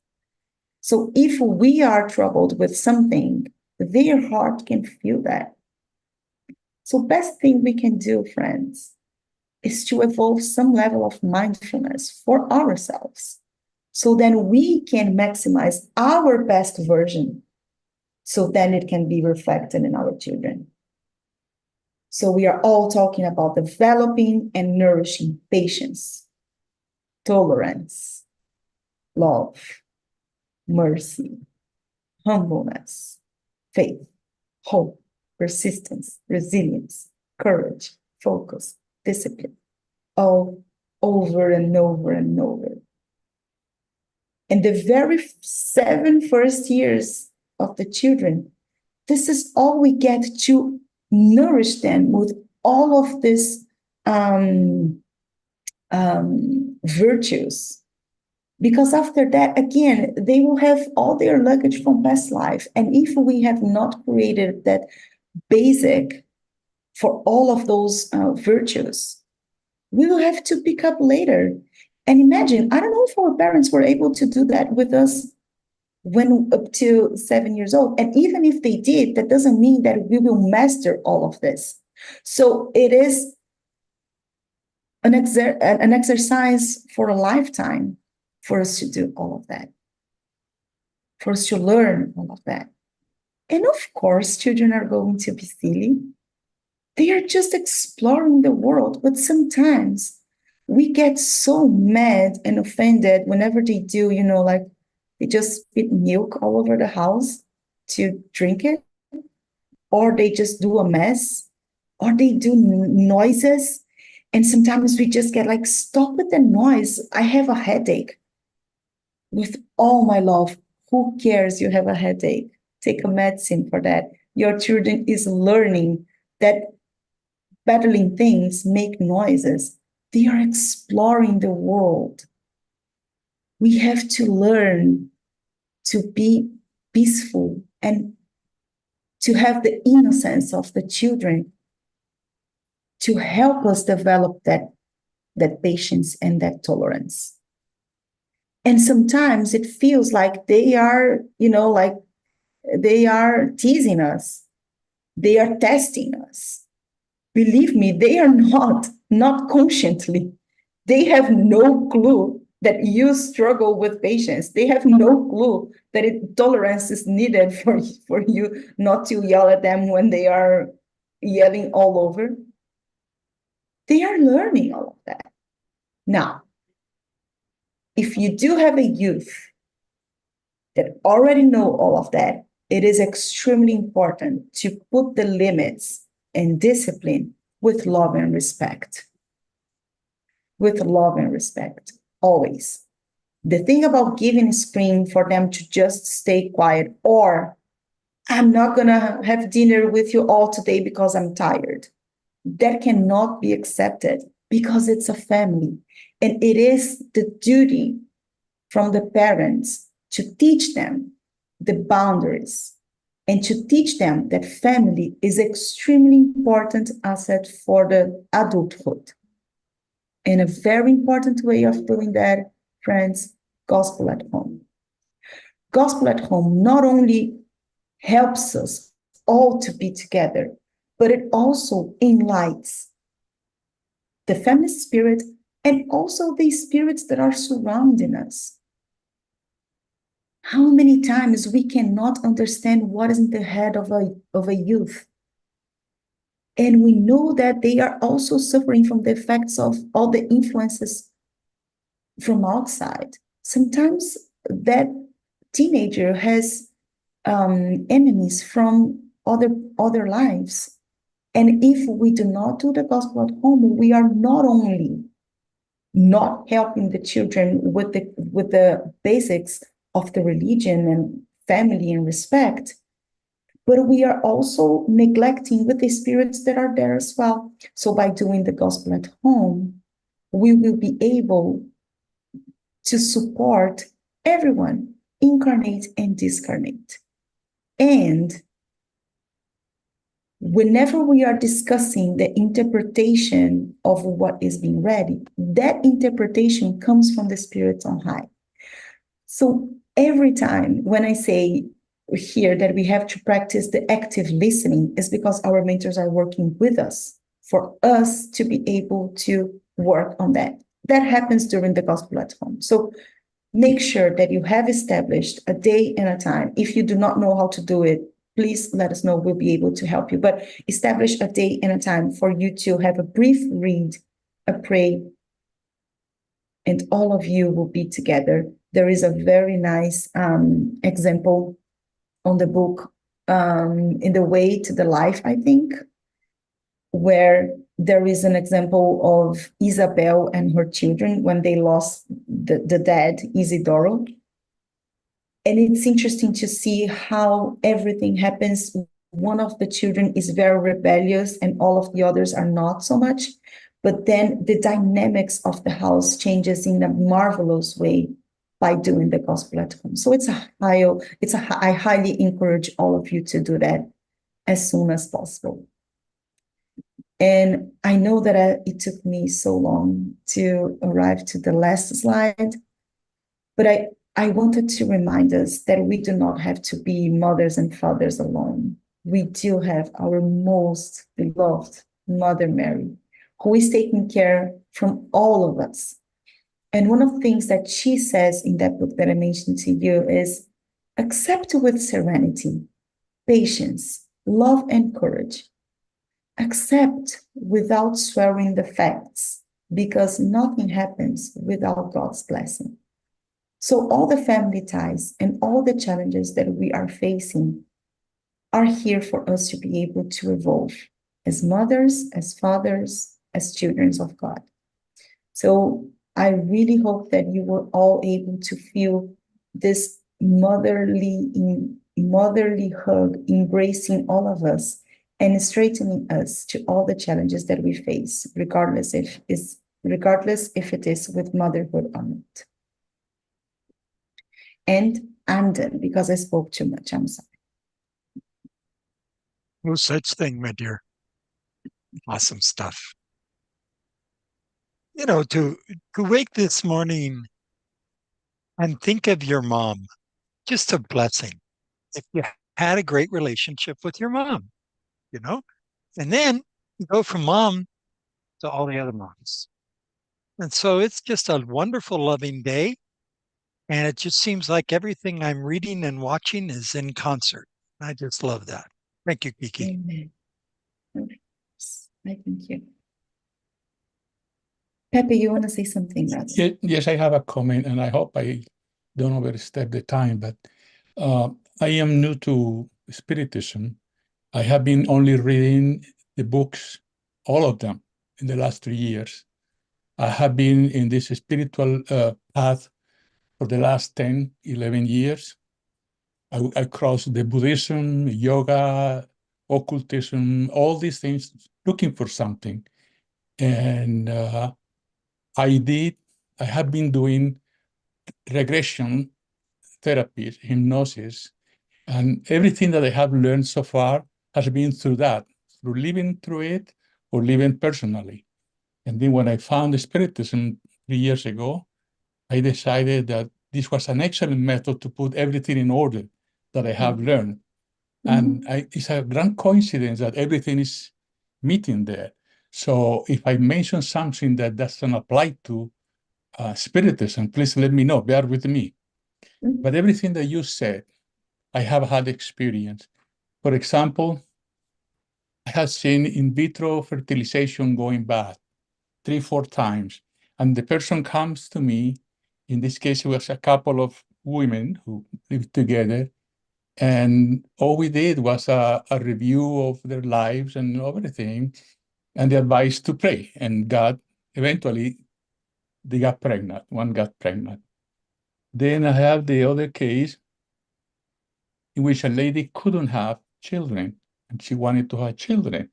So if we are troubled with something, their heart can feel that. So best thing we can do, friends, is to evolve some level of mindfulness for ourselves. So then we can maximize our best version. So then it can be reflected in our children. So we are all talking about developing and nourishing patience, tolerance, love, mercy, humbleness, faith, hope, persistence, resilience, courage, focus, discipline, all over and over and over. And the very 7 first years of the children this is all we get to nourish them with all of these virtues. Because after that, again, they will have all their luggage from past life. And if we have not created that basic for all of those virtues, we will have to pick up later. And imagine, I don't know if our parents were able to do that with us when up to 7 years old. And even if they did, that doesn't mean that we will master all of this. So it is an exercise for a lifetime for us to do all of that, for us to learn all of that. And of course, children are going to be silly. They are just exploring the world, but sometimes we get so mad and offended whenever they do, like they just spit milk all over the house to drink it, or they just do a mess, or they do noises. And sometimes we just get like, stop with the noise. I have a headache. With all my love, who cares you have a headache? Take a medicine for that. Your children is learning that battling things make noises. They are exploring the world. We have to learn to be peaceful and to have the innocence of the children to help us develop that patience and that tolerance. And sometimes it feels like they are, like they are teasing us. They are testing us. Believe me, they are not consciously. They have no clue that you struggle with patience. They have no clue that tolerance is needed for you not to yell at them when they are yelling all over. They are learning all of that. Now, if you do have a youth that already know all of that, it is extremely important to put the limits and discipline with love and respect. With love and respect, always. The thing about giving a screen for them to just stay quiet, or I'm not going to have dinner with you all today because I'm tired, that cannot be accepted because it's a family. And it is the duty from the parents to teach them the boundaries and to teach them that family is extremely important asset for the adulthood. And a very important way of doing that, friends, gospel at home. Gospel at home not only helps us all to be together, but it also enlightens the family spirit and also the spirits that are surrounding us. How many times we cannot understand what is in the head of a youth? And we know that they are also suffering from the effects of all the influences from outside. Sometimes that teenager has enemies from other lives. And if we do not do the gospel at home, we are not only not helping the children with the basics of the religion and family and respect, but we are also neglecting with the spirits that are there as well. So by doing the gospel at home, we will be able to support everyone, incarnate and discarnate. And whenever we are discussing the interpretation of what is being read, that interpretation comes from the spirits on high. So every time when I say here that we have to practice the active listening, is because our mentors are working with us for us to be able to work on that. That happens during the gospel at home. So make sure that you have established a day and a time. If you do not know how to do it, please let us know. We'll be able to help you. But establish a day and a time for you to have a brief read, a pray, and all of you will be together. There is a very nice example on the book, In the Way to the Life, I think, where there is an example of Isabel and her children when they lost the dad, Isidoro. And it's interesting to see how everything happens one of the children is very rebellious and all of the others are not so much. But then the dynamics of the house changes in a marvelous way by doing the gospel at home. So I highly encourage all of you to do that as soon as possible. And I know that it took me so long to arrive to the last slide, but I wanted to remind us that we do not have to be mothers and fathers alone. We do have our most beloved Mother Mary, who is taking care from all of us. And one of the things that she says in that book that I mentioned to you is, accept with serenity, patience, love, and courage. Accept without swearing the facts, because nothing happens without God's blessing. So all the family ties and all the challenges that we are facing are here for us to be able to evolve as mothers, as fathers, as children of God. So I really hope that you were all able to feel this motherly hug embracing all of us and straightening us to all the challenges that we face, regardless if it is with motherhood or not. And I'm done because I spoke too much. I'm sorry. No such thing, my dear. Awesome stuff. You know, to wake this morning and think of your mom, just a blessing. If you had a great relationship with your mom, you know, and then you go from mom to all the other moms. And so it's just a wonderful, loving day. And it just seems like everything I'm reading and watching is in concert. I just love that. Thank you, Kiki. Amen. I thank you. Pepe, you want to say something, brother? Yes, I have a comment, and I hope I don't overstep the time, but I am new to Spiritism. I have been only reading the books, all of them, in the last 3 years. I have been in this spiritual path for the last 10, 11 years. I crossed the Buddhism, yoga, occultism, all these things, looking for something. And I have been doing regression therapies, hypnosis, and everything that I have learned so far has been through that, through living through it or living personally. And then when I found Spiritism 3 years ago, I decided that this was an excellent method to put everything in order that I have learned. And it's a grand coincidence that everything is meeting there. So if I mention something that doesn't apply to Spiritism, please let me know, bear with me. But everything that you said, I have had experience. For example, I have seen in vitro fertilization going bad 3, 4 times. And the person comes to me, in this case, it was a couple of women who lived together. And all we did was a review of their lives and everything, and the advice to pray. And God, eventually, they got pregnant. One got pregnant. Then I have the other case in which a lady couldn't have children, and she wanted to have children.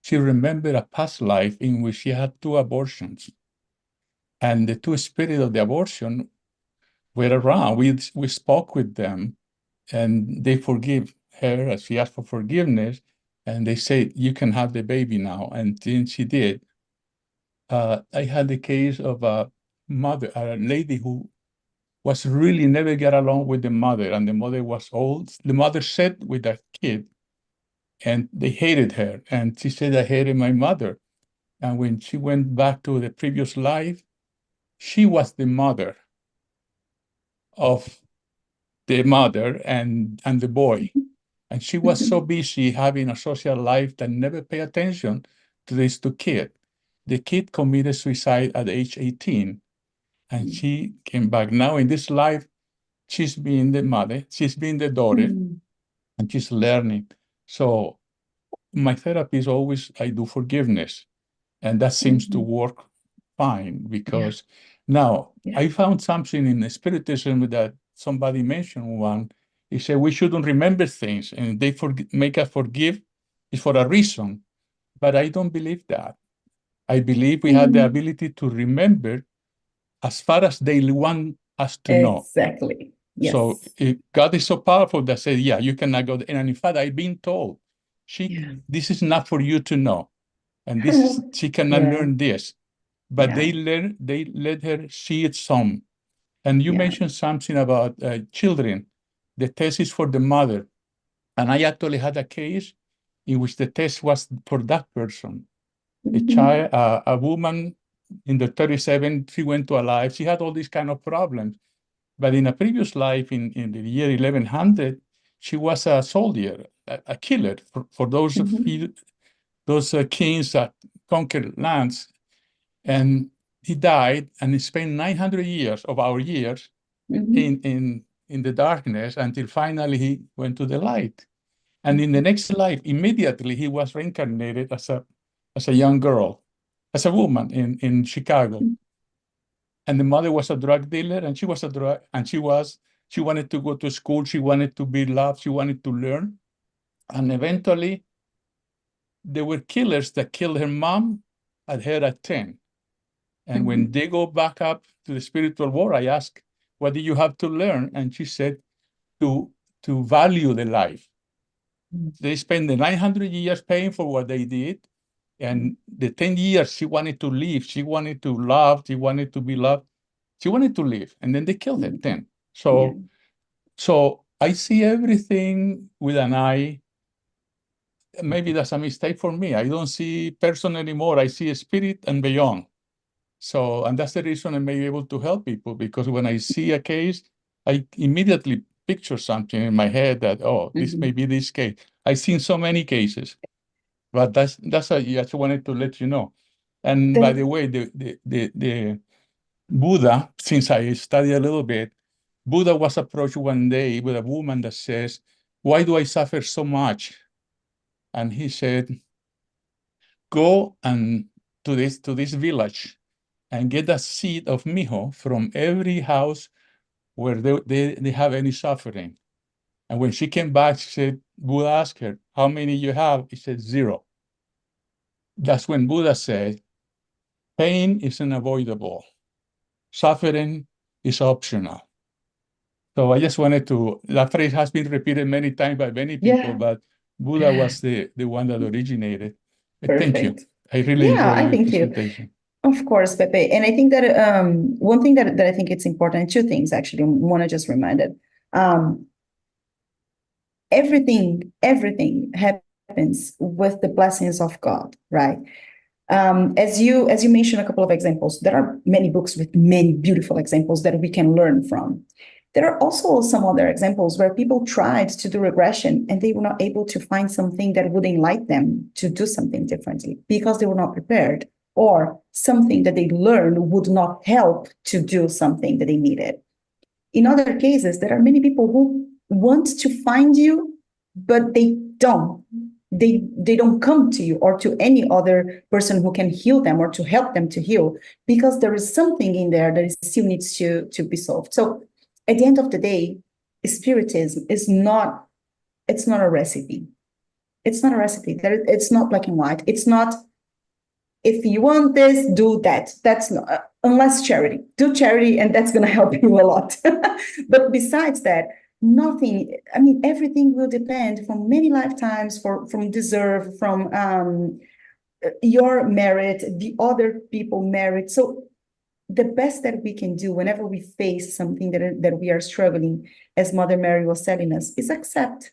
She remembered a past life in which she had 2 abortions. And the 2 spirits of the abortion were around. We spoke with them, and they forgive her as she asked for forgiveness, and they said, you can have the baby now. And then she did. I had the case of a lady who was really never get along with the mother, and the mother was old. The mother sat with that kid, and they hated her. And she said, I hated my mother. And when she went back to the previous life, she was the mother of the mother and the boy. And she was so busy having a social life that never paid attention to these 2 kids. The kid committed suicide at age 18, and she came back. Now in this life, she's being the mother, she's being the daughter, and she's learning. So my therapy is always, I do forgiveness. And that seems to work fine because now I found something in the Spiritism that somebody mentioned one, He said we shouldn't remember things, and they make us forgive is for a reason. But I don't believe that. I believe we have the ability to remember as far as they want us to know. Exactly. Yes. So God is so powerful that says, yeah, you cannot go there. And in fact, I've been told, this is not for you to know. And she cannot learn this. But they let her see it some. And you mentioned something about children. The test is for the mother. And I actually had a case in which the test was for that person. A child, a woman in the 37, she went to a life. She had all these kind of problems. But in a previous life, in the year 1100, she was a soldier, a killer for those kings that conquered lands. And he died, and he spent 900 years of our years in the darkness until finally he went to the light. And in the next life, immediately he was reincarnated as a young girl, as a woman in Chicago. And the mother was a drug dealer, and she was she wanted to go to school, she wanted to be loved, she wanted to learn. And eventually, there were killers that killed her mom at her at 10. And when they go back up to the spiritual world, I asked, what did you have to learn? And she said, to value the life. They spent the 900 years paying for what they did. And the 10 years she wanted to live, she wanted to love, she wanted to be loved. She wanted to live, and then they killed her then. So I see everything with an eye. Maybe that's a mistake for me. I don't see person anymore. I see a spirit and beyond. So, and that's the reason I may be able to help people, because when I see a case, I immediately picture something in my head that, oh, this may be this case. I've seen so many cases, but I just wanted to let you know. And by the way, the Buddha, since I study a little bit, Buddha was approached one day with a woman that says, why do I suffer so much? And he said, go and to this village and get a seed of mijo from every house where they have any suffering. And when she came back, she said, Buddha asked her, how many you have? He said, 0. That's when Buddha said, pain is unavoidable. Suffering is optional. So I just wanted that phrase has been repeated many times by many people, but Buddha was the one that originated. Thank you. I really enjoyed your presentation. Of course, Pepe. And I think that one thing that I think it's important, two things actually, I want to just remind it. Everything happens with the blessings of God, right? As you mentioned a couple of examples, there are many books with many beautiful examples that we can learn from. There are also some other examples where people tried to do regression and they were not able to find something that would enlighten them to do something differently because they were not prepared, or something that they learned would not help to do something that they needed. In other cases, there are many people who want to find you, but they don't. They don't come to you or to any other person who can heal them or to help them to heal, because there is something in there that still needs to be solved. So at the end of the day, Spiritism is not, it's not a recipe. It's not a recipe. It's not black and white. It's not, if you want this, do that. That's not, unless charity. Do charity and that's going to help you a lot. But besides that, nothing, I mean, everything will depend from many lifetimes, from deserve, from your merit, the other people merit. So the best that we can do whenever we face something that we are struggling, as Mother Mary was telling us, is accept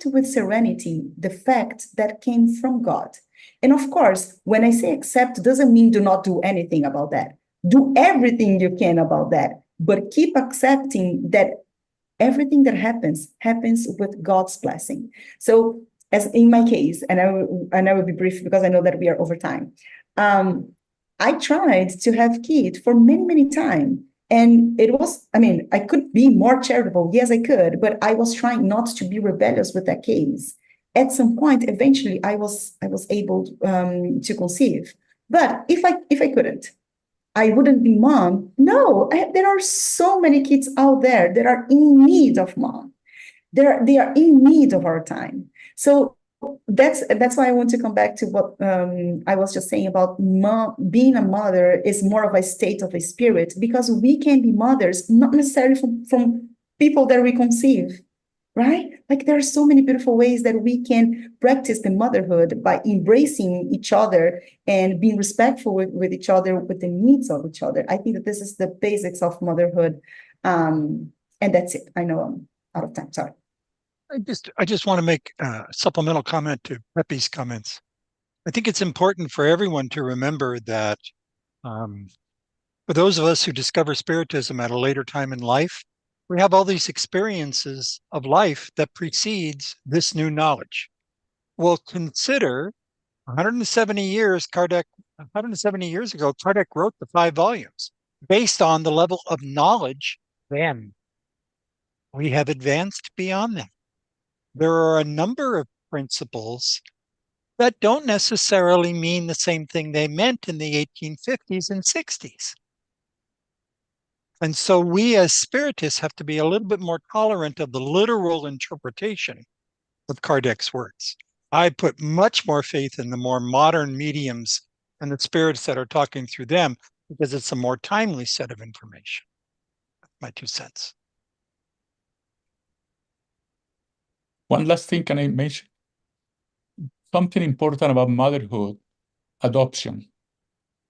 with serenity the fact that came from God. And of course, when I say accept, doesn't mean do not do anything about that. Do everything you can about that, but keep accepting that everything that happens with God's blessing. So as in my case, and I will be brief because I know that we are over time. I tried to have kids for many, many times. And it was, I mean, I could be more charitable. Yes, I could, but I was trying not to be rebellious with that case. At some point, eventually, I was able to conceive. But if I couldn't, I wouldn't be mom. No, there are so many kids out there that are in need of mom. they are in need of our time. So that's why I want to come back to what I was just saying about being a mother is more of a state of a spirit, because we can be mothers not necessarily from people that we conceive, right? Like there are so many beautiful ways that we can practice the motherhood by embracing each other and being respectful with each other, with the needs of each other. I think that this is the basics of motherhood. And that's it. I know I'm out of time. Sorry. I just want to make a supplemental comment to Pepe's comments. I think it's important for everyone to remember that um, for those of us who discover Spiritism at a later time in life, we have all these experiences of life that precedes this new knowledge. Well, consider 170 years, 170 years ago, Kardec wrote the 5 volumes based on the level of knowledge then. We have advanced beyond that. There are a number of principles that don't necessarily mean the same thing they meant in the 1850s and 60s. And so we as spiritists have to be a little bit more tolerant of the literal interpretation of Kardec's words. I put much more faith in the more modern mediums and the spirits that are talking through them because it's a more timely set of information. My 2 cents. One last thing, can I mention? Something important about motherhood, adoption.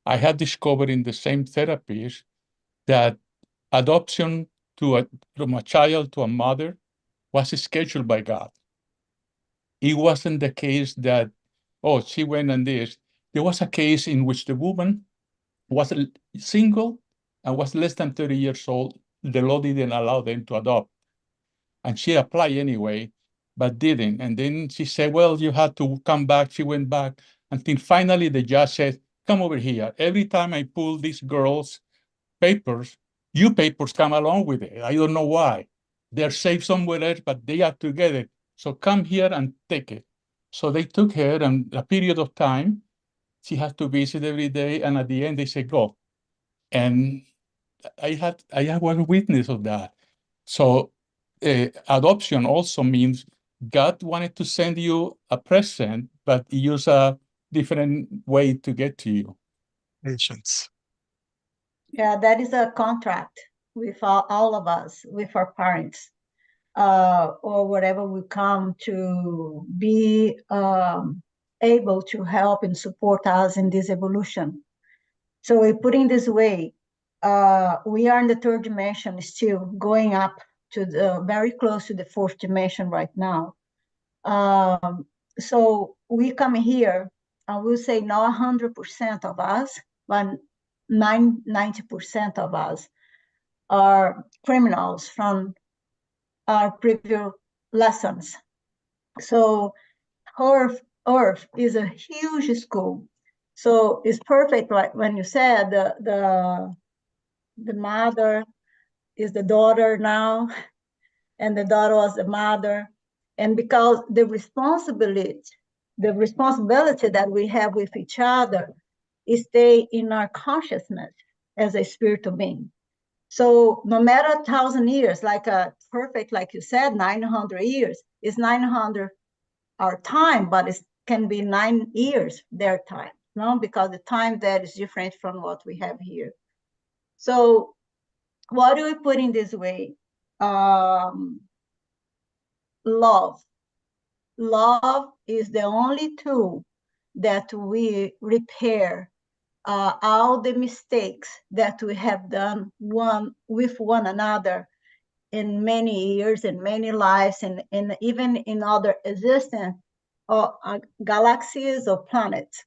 I had discovered in the same therapies that adoption from a child to a mother was scheduled by God. It wasn't the case that, oh, she went and this. There was a case in which the woman was single and was less than 30 years old. The law didn't allow them to adopt. And she applied anyway, but didn't. And then she said, well, you had to come back. She went back until finally the judge said, come over here. Every time I pull this girl's papers, you papers come along with it. I don't know why. They're safe somewhere else, but they are together. So come here and take it. So they took her, and a period of time, she had to visit every day. And at the end, they said, go. And I had one witness of that. So adoption also means God wanted to send you a present, but he used a different way to get to you. Patience. Yeah, that is a contract with all of us, with our parents, or whatever we come to be able to help and support us in this evolution. So we put in this way, we are in the third dimension still, going up to the very close to the fourth dimension right now. So we come here, I will say not 100% of us, but 90% of us are criminals from our previous lessons. So Earth is a huge school. So it's perfect, like when you said the mother is the daughter now, and the daughter was the mother. And because the responsibility that we have with each other is stay in our consciousness as a spiritual being. So no matter 1,000 years, like a perfect, like you said, 900 years, is 900 our time, but it can be 9 years their time, no? Because the time that is different from what we have here. So what do we put in this way? Love. Love is the only tool that we repair all the mistakes that we have done with one another in many years, in many lives, and even in other existence or galaxies or planets.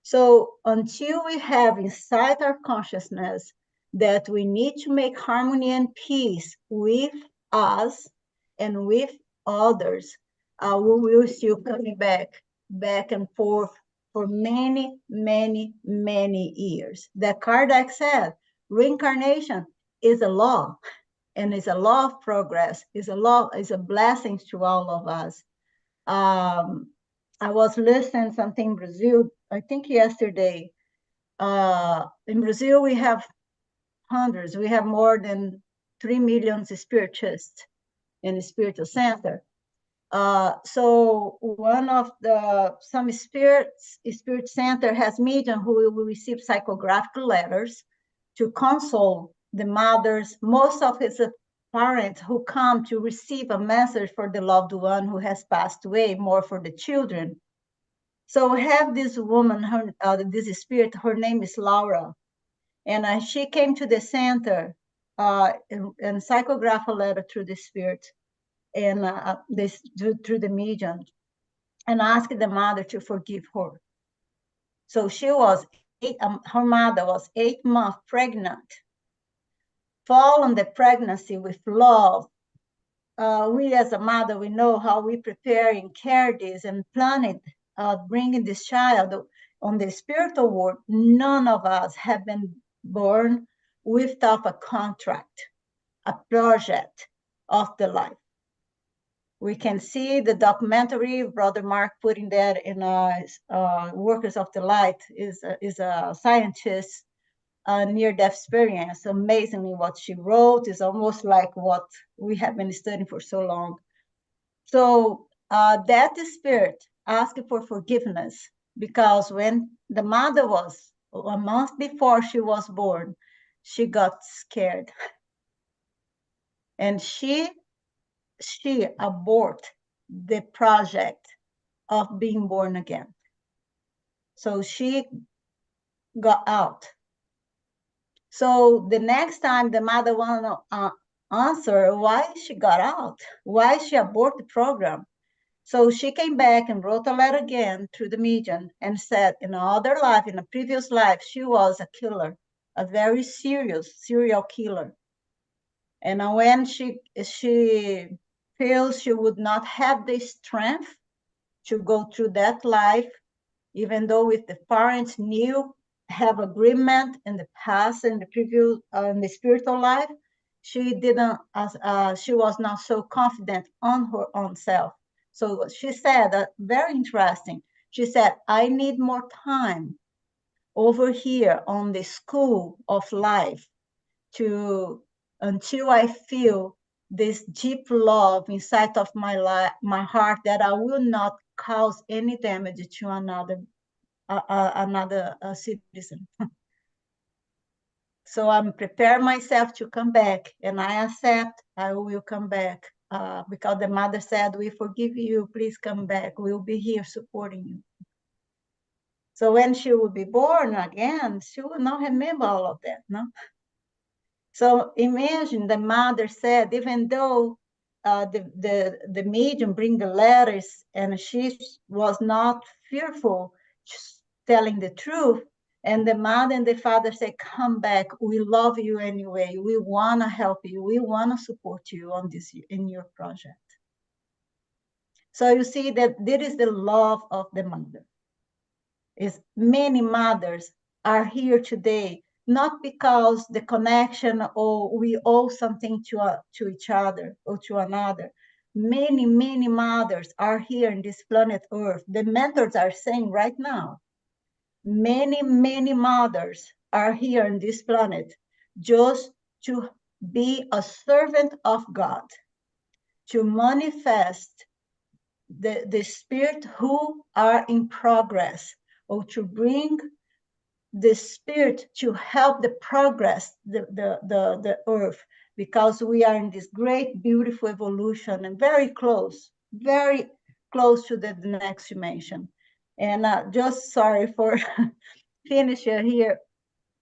So until we have inside our consciousness that we need to make harmony and peace with us and with others, we will still coming back and forth for many, many, many years. That Kardec said, reincarnation is a law, and it's a law of progress. It's a blessing to all of us. I was listening something in Brazil, I think yesterday. In Brazil, we have hundreds. We have more than 3 million spiritists. in the spiritual center. So one of some spirit center has medium who will receive psychographic letters to console the mothers, most of his parents who come to receive a message for the loved one who has passed away, more for the children. So we have this woman, this spirit, her name is Laura, and she came to the center and psychograph a letter through the spirit and this through the medium, and asked the mother to forgive her. So she was her mother was 8 months pregnant. Following the pregnancy with love, we as a mother, we know how we prepare and care this and plan it, bringing this child on the spiritual world. None of us have been born without a contract, a project of the life. We can see the documentary, Brother Mark putting that in Workers of the Light, is a scientist, near-death experience. Amazingly, what she wrote is almost like what we have been studying for so long. So that spirit asked for forgiveness, because when the mother was a month before she was born, she got scared. And she aborted the project of being born again. So she got out. So the next time the mother wanted to answer why she got out, why she aborted the program. So she came back and wrote a letter again through the medium and said in another life, in a previous life, she was a killer, a very serious serial killer. And when she feels she would not have the strength to go through that life, even though with the parents knew, have agreement in the past, in the previous, in the spiritual life, she didn't, she was not so confident on her own self. So she said, very interesting, she said, I need more time over here on the school of life until I feel this deep love inside of my heart, that I will not cause any damage to another citizen. So I'm prepare myself to come back, and I accept I will come back, because the mother said, we forgive you, please come back, we'll be here supporting you. So when she will be born again, she will not remember all of that, no? So imagine the mother said, even though the medium bring the letters and she was not fearful, just telling the truth, and the mother and the father say, come back, we love you anyway, we want to help you, we want to support you on this, in your project. So you see that this is the love of the mother. Is many mothers are here today, not because the connection or we owe something to each other or to another. Many, many mothers are here in this planet Earth. The mentors are saying right now, many, many mothers are here in this planet just to be a servant of God, to manifest the spirit who are in progress, or to bring the spirit to help the progress, the earth, because we are in this great, beautiful evolution and very close to the next dimension. And just sorry for finishing here.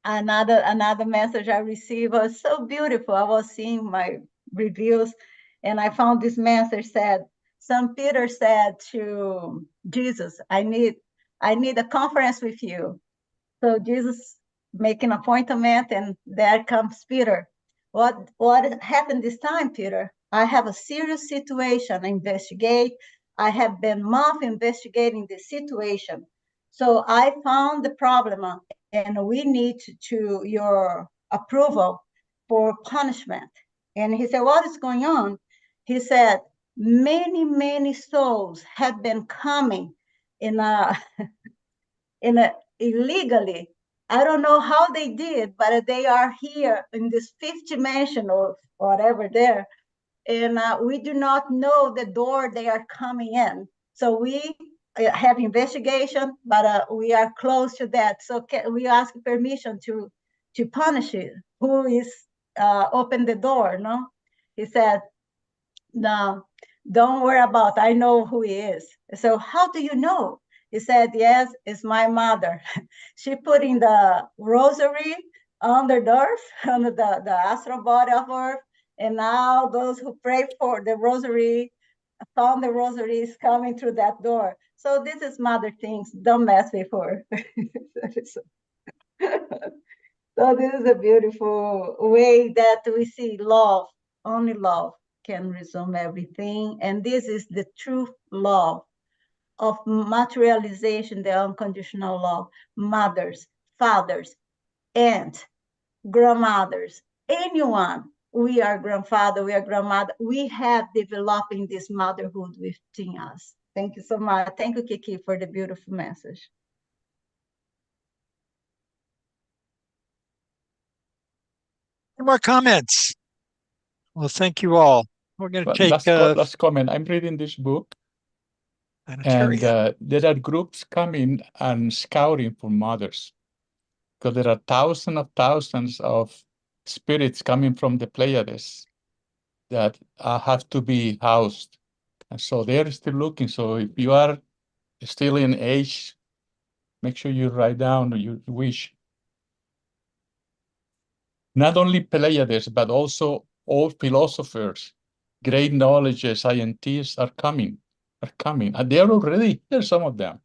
Another message I received was so beautiful. I was seeing my reviews, and I found this message said, St. Peter said to Jesus, I need a conference with you. So Jesus make an appointment, and there comes Peter. What happened this time, Peter? I have a serious situation. Investigate. I have been months investigating the situation. So I found the problem, and we need to your approval for punishment. And he said, what is going on? He said, many souls have been coming in a illegally. I don't know how they did, but they are here in this fifth dimension or whatever there. and we do not know the door they are coming in. So we have investigation, but we are close to that. So we ask permission to punish it. Who is open the door? No, he said, no, don't worry about. I know who he is. So how do you know? He said, yes, it's my mother. She put in the rosary under the earth, under the astral body of earth. And now those who pray for the rosary found the rosary is coming through that door. So this is mother things. Don't mess with her. So this is a beautiful way that we see love. Only love can resume everything. And this is the true love of materialization, the unconditional love. Mothers, fathers, aunts, grandmothers, anyone. We are grandfather, we are grandmother. We have developing this motherhood within us. Thank you so much. Thank you, Kiki, for the beautiful message. Any more comments? Well, thank you all. We're going to But take last comment. I'm reading this book, and there are groups coming and scouting for mothers, because there are thousands of spirits coming from the Pleiades that have to be housed. And so they're still looking. So if you are still in age, make sure you write down your wish. Not only Pleiades, but also all philosophers, great knowledge scientists are coming. And they're already here, some of them.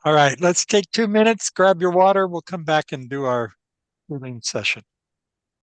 All right, let's take 2 minutes, grab your water. We'll come back and do our healing session.